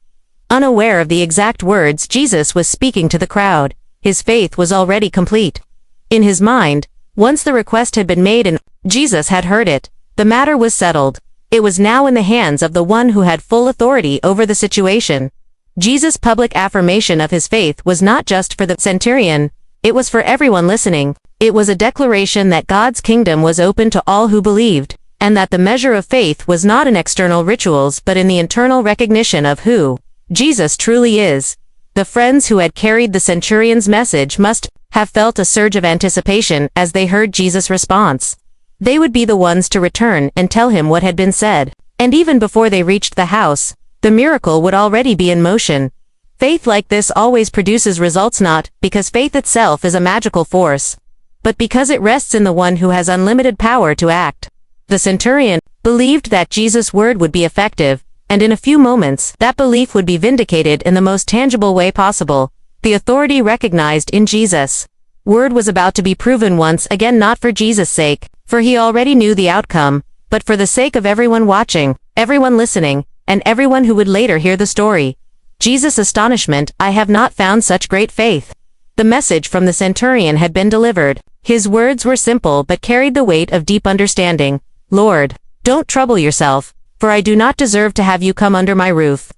A: Unaware of the exact words Jesus was speaking to the crowd, his faith was already complete. In his mind, once the request had been made and Jesus had heard it, the matter was settled. It was now in the hands of the one who had full authority over the situation. Jesus' public affirmation of his faith was not just for the centurion, it was for everyone listening. It was a declaration that God's kingdom was open to all who believed, and that the measure of faith was not in external rituals but in the internal recognition of who Jesus truly is. The friends who had carried the centurion's message must have felt a surge of anticipation as they heard Jesus' response. They would be the ones to return and tell him what had been said, and even before they reached the house, the miracle would already be in motion. Faith like this always produces results not because faith itself is a magical force, but because it rests in the one who has unlimited power to act. The centurion believed that Jesus' word would be effective, and in a few moments, that belief would be vindicated in the most tangible way possible. The authority recognized in Jesus' word was about to be proven once again, not for Jesus' sake, for he already knew the outcome, but for the sake of everyone watching, everyone listening, and everyone who would later hear the story. Jesus' astonishment, I have not found such great faith. The message from the centurion had been delivered. His words were simple but carried the weight of deep understanding. Lord, don't trouble yourself, for I do not deserve to have you come under my roof.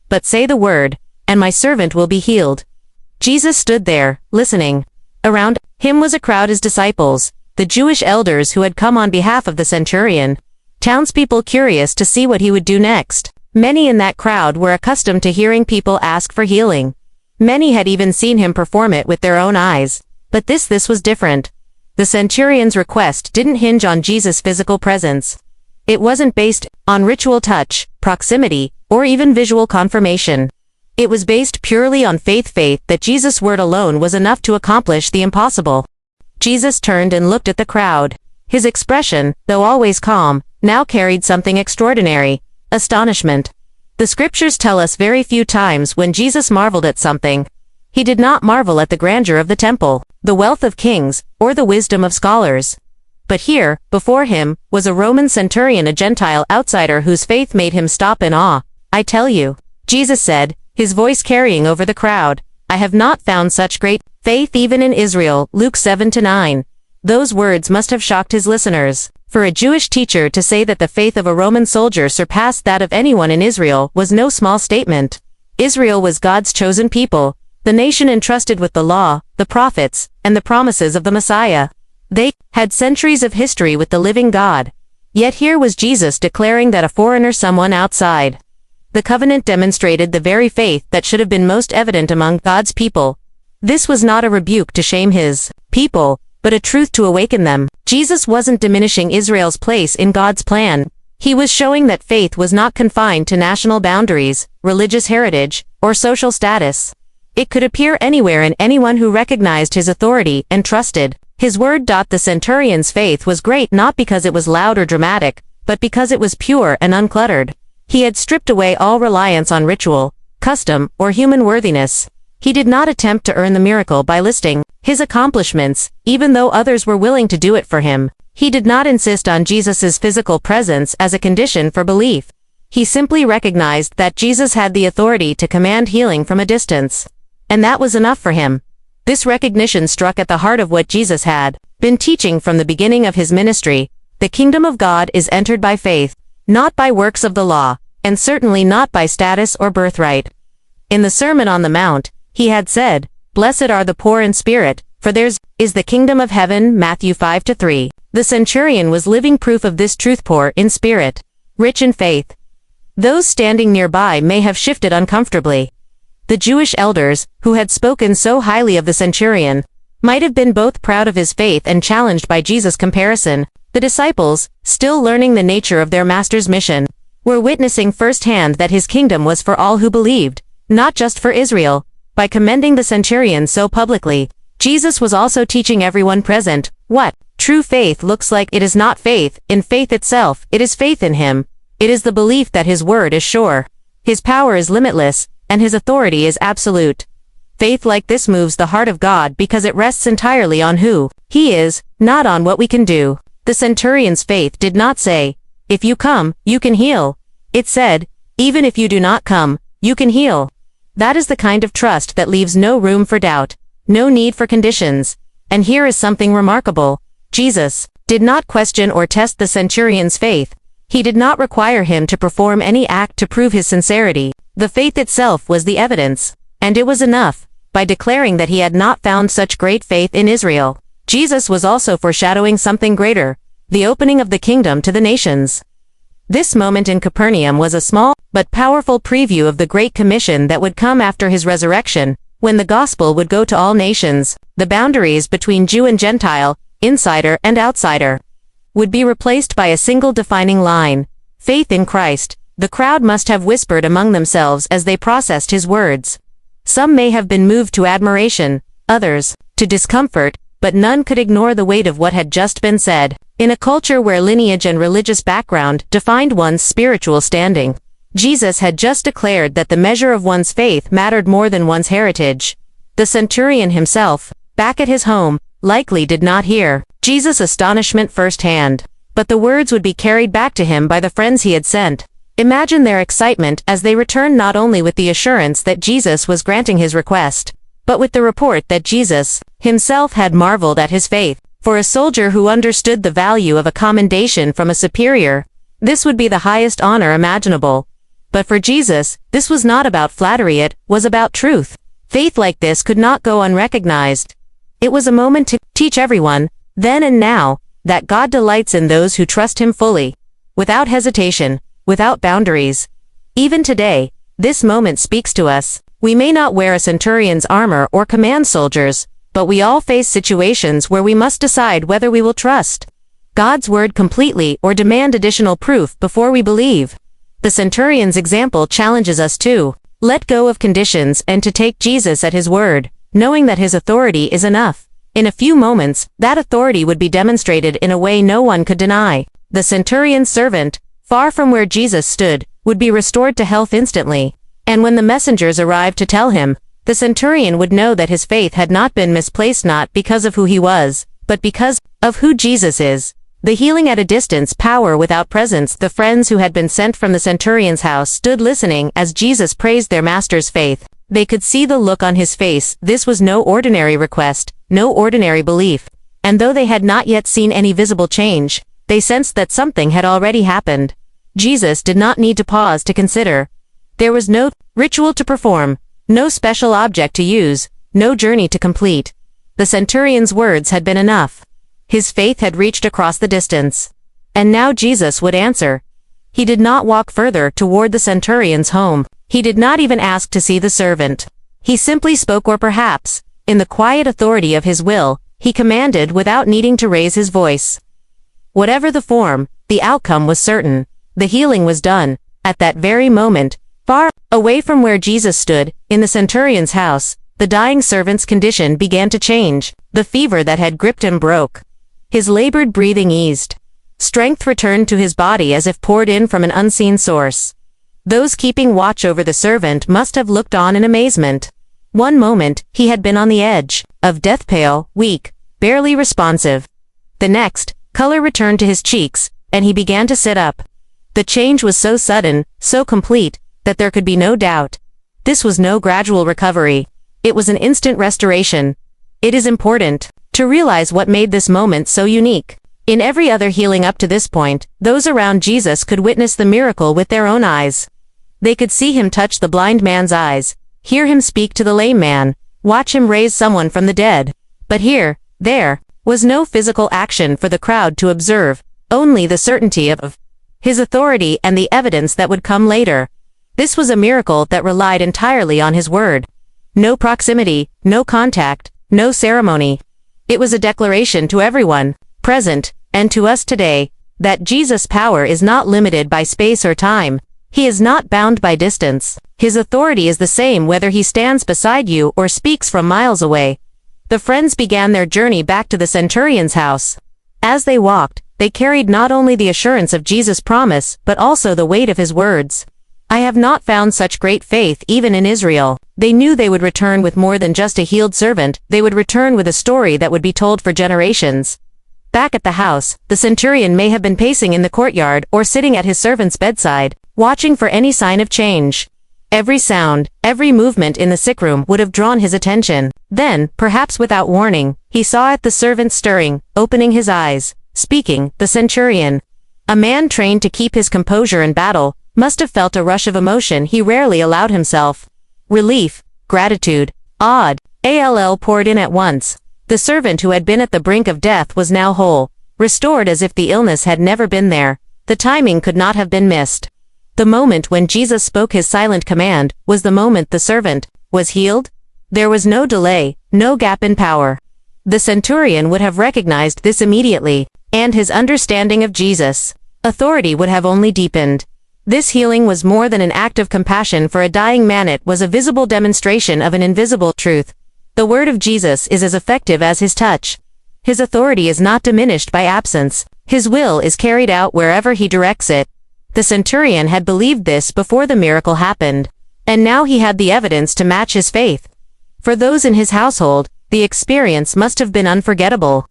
A: But say the word, and my servant will be healed. Jesus stood there, listening. Around him was a crowd, his disciples, the Jewish elders who had come on behalf of the centurion, townspeople curious to see what he would do next. Many in that crowd were accustomed to hearing people ask for healing. Many had even seen him perform it with their own eyes. But this was different. The centurion's request didn't hinge on Jesus' physical presence. It wasn't based on ritual touch, proximity, or even visual confirmation. It was based purely on faith that Jesus' word alone was enough to accomplish the impossible. Jesus turned and looked at the crowd. His expression, though always calm, now carried something extraordinary: astonishment. The scriptures tell us very few times when Jesus marveled at something. He did not marvel at the grandeur of the temple, the wealth of kings, or the wisdom of scholars. But here, before him, was a Roman centurion, a Gentile outsider whose faith made him stop in awe. I tell you, Jesus said, his voice carrying over the crowd, I have not found such great faith even in Israel. Luke 7-9. Those words must have shocked his listeners. For a Jewish teacher to say that the faith of a Roman soldier surpassed that of anyone in Israel was no small statement. Israel was God's chosen people, the nation entrusted with the law, the prophets, and the promises of the Messiah. They had centuries of history with the living God. Yet here was Jesus declaring that a foreigner, someone outside the covenant, demonstrated the very faith that should have been most evident among God's people. This was not a rebuke to shame his people, but a truth to awaken them. Jesus wasn't diminishing Israel's place in God's plan. He was showing that faith was not confined to national boundaries, religious heritage, or social status. It could appear anywhere in anyone who recognized his authority and trusted his word. The centurion's faith was great not because it was loud or dramatic, but because it was pure and uncluttered. He had stripped away all reliance on ritual, custom, or human worthiness. He did not attempt to earn the miracle by listing his accomplishments, even though others were willing to do it for him. He did not insist on Jesus' physical presence as a condition for belief. He simply recognized that Jesus had the authority to command healing from a distance. And that was enough for him. This recognition struck at the heart of what Jesus had been teaching from the beginning of his ministry. The kingdom of God is entered by faith, not by works of the law, and certainly not by status or birthright. In the Sermon on the Mount, he had said, Blessed are the poor in spirit, for theirs is the kingdom of heaven. Matthew 5-3. The centurion was living proof of this truth: poor in spirit, rich in faith. Those standing nearby may have shifted uncomfortably. The Jewish elders, who had spoken so highly of the centurion, might have been both proud of his faith and challenged by Jesus' comparison. The disciples, still learning the nature of their master's mission, were witnessing firsthand that his kingdom was for all who believed, not just for Israel. By commending the centurion so publicly, Jesus was also teaching everyone present what true faith looks like. It is not faith in faith itself, it is faith in him. It is the belief that his word is sure, his power is limitless, and his authority is absolute. Faith like this moves the heart of God because it rests entirely on who he is, not on what we can do. The centurion's faith did not say, if you come, you can heal. It said, even if you do not come, you can heal. That is the kind of trust that leaves no room for doubt, no need for conditions. And here is something remarkable. Jesus did not question or test the centurion's faith. He did not require him to perform any act to prove his sincerity. The faith itself was the evidence. And it was enough. By declaring that he had not found such great faith in Israel, Jesus was also foreshadowing something greater, the opening of the kingdom to the nations. This moment in Capernaum was a small, but powerful preview of the Great Commission that would come after his resurrection, when the gospel would go to all nations. The boundaries between Jew and Gentile, insider and outsider, would be replaced by a single defining line: faith in Christ. The crowd must have whispered among themselves as they processed his words. Some may have been moved to admiration, others to discomfort, but none could ignore the weight of what had just been said. In a culture where lineage and religious background defined one's spiritual standing, Jesus had just declared that the measure of one's faith mattered more than one's heritage. The centurion himself, back at his home, likely did not hear Jesus' astonishment firsthand, but the words would be carried back to him by the friends he had sent. Imagine their excitement as they returned, not only with the assurance that Jesus was granting his request, but with the report that Jesus himself had marveled at his faith. For a soldier who understood the value of a commendation from a superior, this would be the highest honor imaginable. But for Jesus, this was not about flattery, it was about truth. Faith like this could not go unrecognized. It was a moment to teach everyone, then and now, that God delights in those who trust him fully, without hesitation, without boundaries. Even today, this moment speaks to us. We may not wear a centurion's armor or command soldiers, but we all face situations where we must decide whether we will trust God's word completely or demand additional proof before we believe. The centurion's example challenges us to let go of conditions and to take Jesus at his word, knowing that his authority is enough. In a few moments, that authority would be demonstrated in a way no one could deny. The centurion's servant, far from where Jesus stood, would be restored to health instantly. And when the messengers arrived to tell him, the centurion would know that his faith had not been misplaced, not because of who he was, but because of who Jesus is. The healing at a distance, power without presence. The friends who had been sent from the centurion's house stood listening as Jesus praised their master's faith. They could see the look on his face. This was no ordinary request, no ordinary belief. And though they had not yet seen any visible change, they sensed that something had already happened. Jesus did not need to pause to consider. There was no ritual to perform, no special object to use, no journey to complete. The centurion's words had been enough. His faith had reached across the distance. And now Jesus would answer. He did not walk further toward the centurion's home. He did not even ask to see the servant. He simply spoke, or perhaps, in the quiet authority of his will, he commanded without needing to raise his voice. Whatever the form, the outcome was certain. The healing was done. At that very moment, far away from where Jesus stood, in the centurion's house, the dying servant's condition began to change. The fever that had gripped him broke. His labored breathing eased. Strength returned to his body as if poured in from an unseen source. Those keeping watch over the servant must have looked on in amazement. One moment, he had been on the edge of death, pale, weak, barely responsive. The next, color returned to his cheeks, and he began to sit up. The change was so sudden, so complete, that there could be no doubt. This was no gradual recovery. It was an instant restoration. It is important to realize what made this moment so unique. In every other healing up to this point, those around Jesus could witness the miracle with their own eyes. They could see him touch the blind man's eyes, hear him speak to the lame man, watch him raise someone from the dead. But here, there, was no physical action for the crowd to observe, only the certainty of his authority and the evidence that would come later. This was a miracle that relied entirely on his word. No proximity, no contact, no ceremony. It was a declaration to everyone present, and to us today, that Jesus' power is not limited by space or time. He is not bound by distance. His authority is the same whether he stands beside you or speaks from miles away. The friends began their journey back to the centurion's house. As they walked, they carried not only the assurance of Jesus' promise, but also the weight of his words. I have not found such great faith even in Israel. They knew they would return with more than just a healed servant. They would return with a story that would be told for generations. Back at the house, the centurion may have been pacing in the courtyard or sitting at his servant's bedside, watching for any sign of change. Every sound, every movement in the sick room would have drawn his attention. Then, perhaps without warning, he saw the servant stirring, opening his eyes, speaking. The centurion, a man trained to keep his composure in battle, must have felt a rush of emotion he rarely allowed himself. Relief, gratitude, awe poured in at once. The servant who had been at the brink of death was now whole, restored as if the illness had never been there. The timing could not have been missed. The moment when Jesus spoke his silent command was the moment the servant was healed. There was no delay, no gap in power. The centurion would have recognized this immediately, and his understanding of Jesus' authority would have only deepened. This healing was more than an act of compassion for a dying man, it was a visible demonstration of an invisible truth. The word of Jesus is as effective as his touch. His authority is not diminished by absence. His will is carried out wherever he directs it. The centurion had believed this before the miracle happened, and now he had the evidence to match his faith. For those in his household, the experience must have been unforgettable.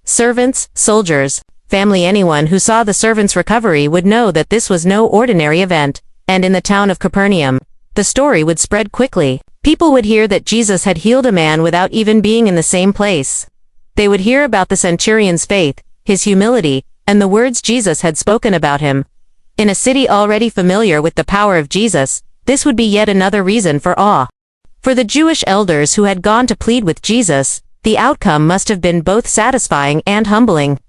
A: Servants, soldiers, family, anyone who saw the servant's recovery would know that this was no ordinary event, and in the town of Capernaum, the story would spread quickly. People would hear that Jesus had healed a man without even being in the same place. They would hear about the centurion's faith, his humility, and the words Jesus had spoken about him. In a city already familiar with the power of Jesus, this would be yet another reason for awe. For the Jewish elders who had gone to plead with Jesus, the outcome must have been both satisfying and humbling.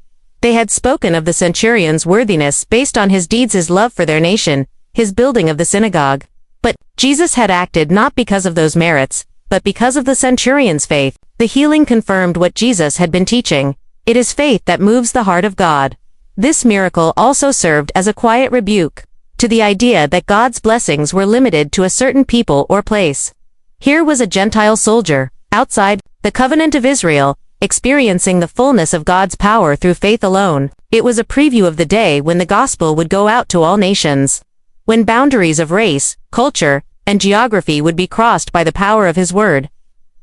A: They had spoken of the centurion's worthiness based on his deeds, his love for their nation, his building of the synagogue. But Jesus had acted not because of those merits, but because of the centurion's faith. The healing confirmed what Jesus had been teaching. It is faith that moves the heart of God. This miracle also served as a quiet rebuke to the idea that God's blessings were limited to a certain people or place. Here was a Gentile soldier, outside the covenant of Israel, experiencing the fullness of God's power through faith alone. It was a preview of the day when the gospel would go out to all nations, when boundaries of race, culture, and geography would be crossed by the power of his word.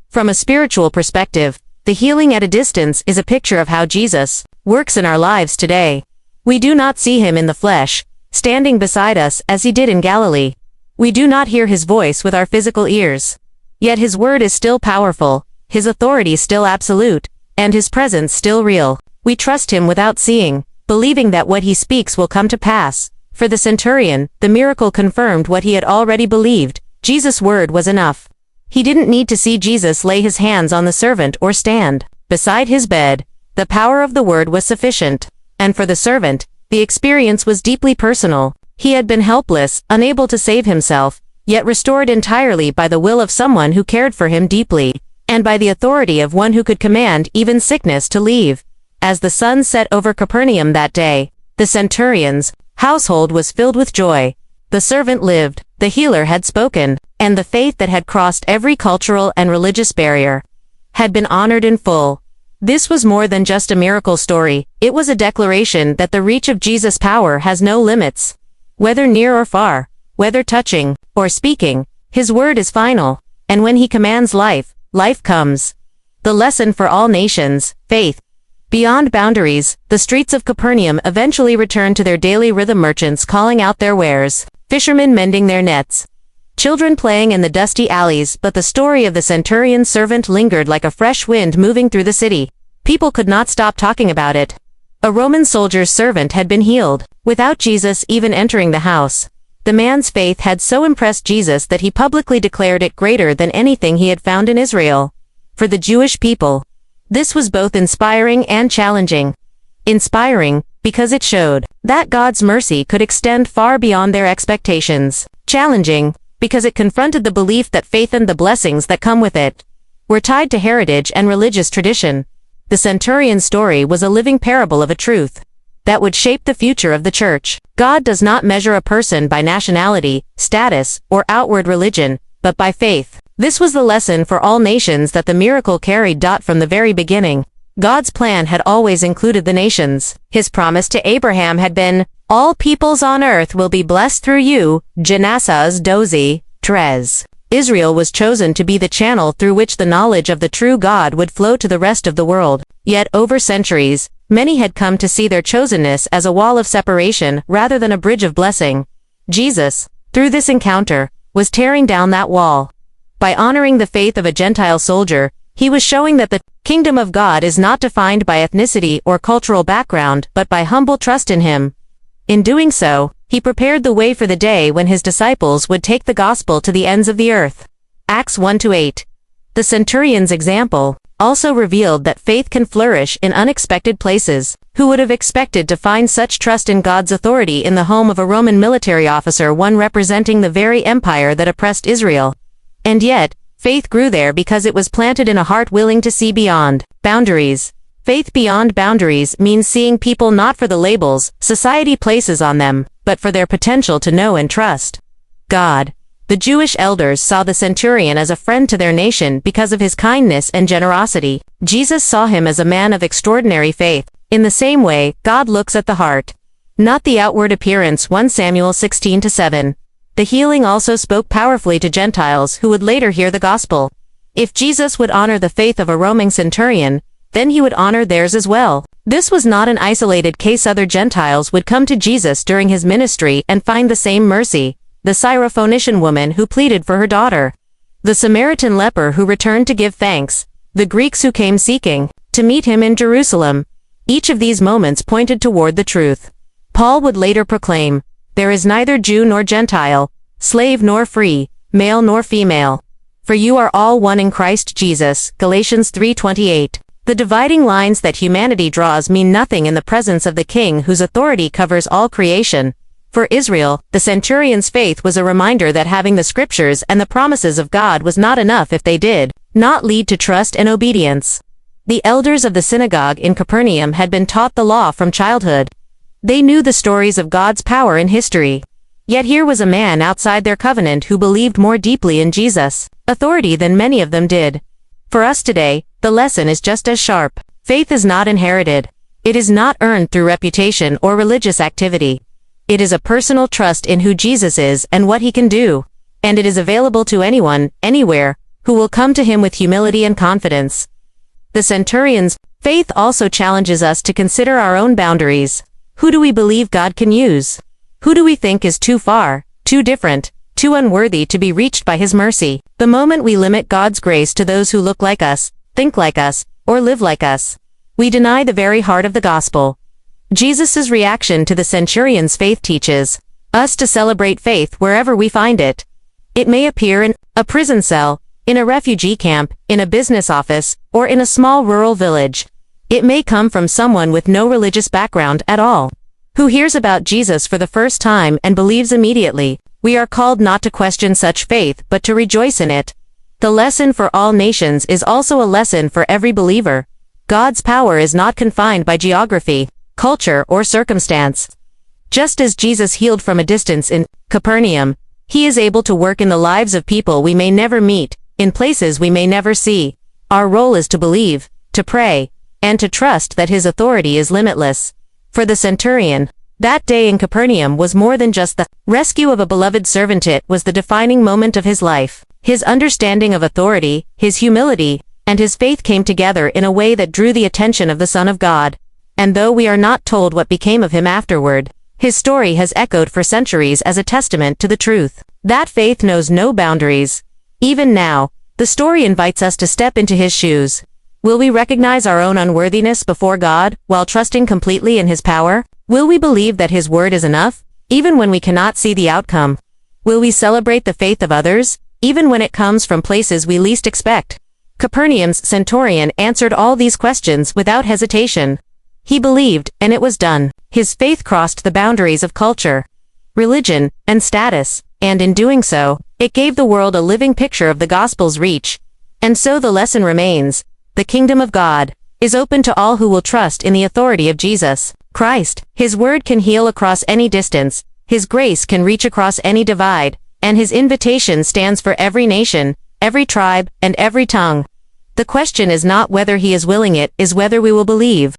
A: From a spiritual perspective, the healing at a distance is a picture of how Jesus works in our lives today. We do not see him in the flesh, standing beside us as he did in Galilee. We do not hear his voice with our physical ears. Yet his word is still powerful, his authority still absolute, and his presence still real. We trust him without seeing, believing that what he speaks will come to pass. For the centurion, the miracle confirmed what he had already believed. Jesus' word was enough. He didn't need to see Jesus lay his hands on the servant or stand beside his bed. The power of the word was sufficient. And for the servant, the experience was deeply personal. He had been helpless, unable to save himself, yet restored entirely by the will of someone who cared for him deeply, and by the authority of one who could command even sickness to leave. As the sun set over Capernaum that day, the centurion's household was filled with joy. The servant lived, the healer had spoken, and the faith that had crossed every cultural and religious barrier had been honored in full. This was more than just a miracle story. It was a declaration that the reach of Jesus' power has no limits. Whether near or far, whether touching or speaking, his word is final, and when he commands life, life comes. The lesson for all nations, faith. Beyond boundaries, the streets of Capernaum eventually returned to their daily rhythm, merchants calling out their wares, fishermen mending their nets, children playing in the dusty alleys. But the story of the centurion's servant lingered like a fresh wind moving through the city. People could not stop talking about it. A Roman soldier's servant had been healed, without Jesus even entering the house. The man's faith had so impressed Jesus that he publicly declared it greater than anything he had found in Israel. For the Jewish people, this was both inspiring and challenging. Inspiring, because it showed that God's mercy could extend far beyond their expectations. Challenging, because it confronted the belief that faith and the blessings that come with it were tied to heritage and religious tradition. The centurion's story was a living parable of a truth that would shape the future of the church. God does not measure a person by nationality, status, or outward religion, but by faith. This was the lesson for all nations that the miracle carried. From the very beginning, God's plan had always included the nations. His promise to Abraham had been, "All peoples on earth will be blessed through you." Genesis 12:3. Israel was chosen to be the channel through which the knowledge of the true God would flow to the rest of the world. Yet over centuries, many had come to see their chosenness as a wall of separation rather than a bridge of blessing. Jesus, through this encounter, was tearing down that wall. By honoring the faith of a Gentile soldier, he was showing that the kingdom of God is not defined by ethnicity or cultural background but by humble trust in him. In doing so, he prepared the way for the day when his disciples would take the gospel to the ends of the earth. Acts 1-8. The centurion's example also revealed that faith can flourish in unexpected places. Who would have expected to find such trust in God's authority in the home of a Roman military officer, one representing the very empire that oppressed Israel? And yet, faith grew there because it was planted in a heart willing to see beyond boundaries. Faith beyond boundaries means seeing people not for the labels society places on them, but for their potential to know and trust God. The Jewish elders saw the centurion as a friend to their nation because of his kindness and generosity. Jesus saw him as a man of extraordinary faith. In the same way, God looks at the heart, not the outward appearance. 1 Samuel 16-7. The healing also spoke powerfully to Gentiles who would later hear the gospel. If Jesus would honor the faith of a Roman centurion, then he would honor theirs as well. This was not an isolated case. Other Gentiles would come to Jesus during his ministry and find the same mercy. The Syrophoenician woman who pleaded for her daughter, the Samaritan leper who returned to give thanks, the Greeks who came seeking to meet him in Jerusalem. Each of these moments pointed toward the truth. Paul would later proclaim, "There is neither Jew nor Gentile, slave nor free, male nor female, for you are all one in Christ Jesus." Galatians 3:28. The dividing lines that humanity draws mean nothing in the presence of the King whose authority covers all creation. For Israel, the centurion's faith was a reminder that having the scriptures and the promises of God was not enough if they did not lead to trust and obedience. The elders of the synagogue in Capernaum had been taught the law from childhood. They knew the stories of God's power in history. Yet here was a man outside their covenant who believed more deeply in Jesus' authority than many of them did. For us today, the lesson is just as sharp. Faith is not inherited. It is not earned through reputation or religious activity. It is a personal trust in who Jesus is and what he can do. And it is available to anyone, anywhere, who will come to him with humility and confidence. The centurion's faith also challenges us to consider our own boundaries. Who do we believe God can use? Who do we think is too far, too different, too unworthy to be reached by his mercy? The moment we limit God's grace to those who look like us, think like us, or live like us, we deny the very heart of the gospel. Jesus' reaction to the centurion's faith teaches us to celebrate faith wherever we find it. It may appear in a prison cell, in a refugee camp, in a business office, or in a small rural village. It may come from someone with no religious background at all, who hears about Jesus for the first time and believes immediately. We are called not to question such faith but to rejoice in it. The lesson for all nations is also a lesson for every believer. God's power is not confined by geography, culture, or circumstance. Just as Jesus healed from a distance in Capernaum, he is able to work in the lives of people we may never meet, in places we may never see. Our role is to believe, to pray, and to trust that his authority is limitless. For the centurion, that day in Capernaum was more than just the rescue of a beloved servant. It was the defining moment of his life. His understanding of authority, his humility, and his faith came together in a way that drew the attention of the Son of God. And though we are not told what became of him afterward, his story has echoed for centuries as a testament to the truth that faith knows no boundaries. Even now, the story invites us to step into his shoes. Will we recognize our own unworthiness before God while trusting completely in his power? Will we believe that his word is enough, even when we cannot see the outcome? Will we celebrate the faith of others, even when it comes from places we least expect? Capernaum's centurion answered all these questions without hesitation. He believed, and it was done. His faith crossed the boundaries of culture, religion, and status, and in doing so, it gave the world a living picture of the gospel's reach. And so the lesson remains: the kingdom of God is open to all who will trust in the authority of Jesus Christ. His word can heal across any distance, his grace can reach across any divide, and his invitation stands for every nation, every tribe, and every tongue. The question is not whether he is willing, it is whether we will believe.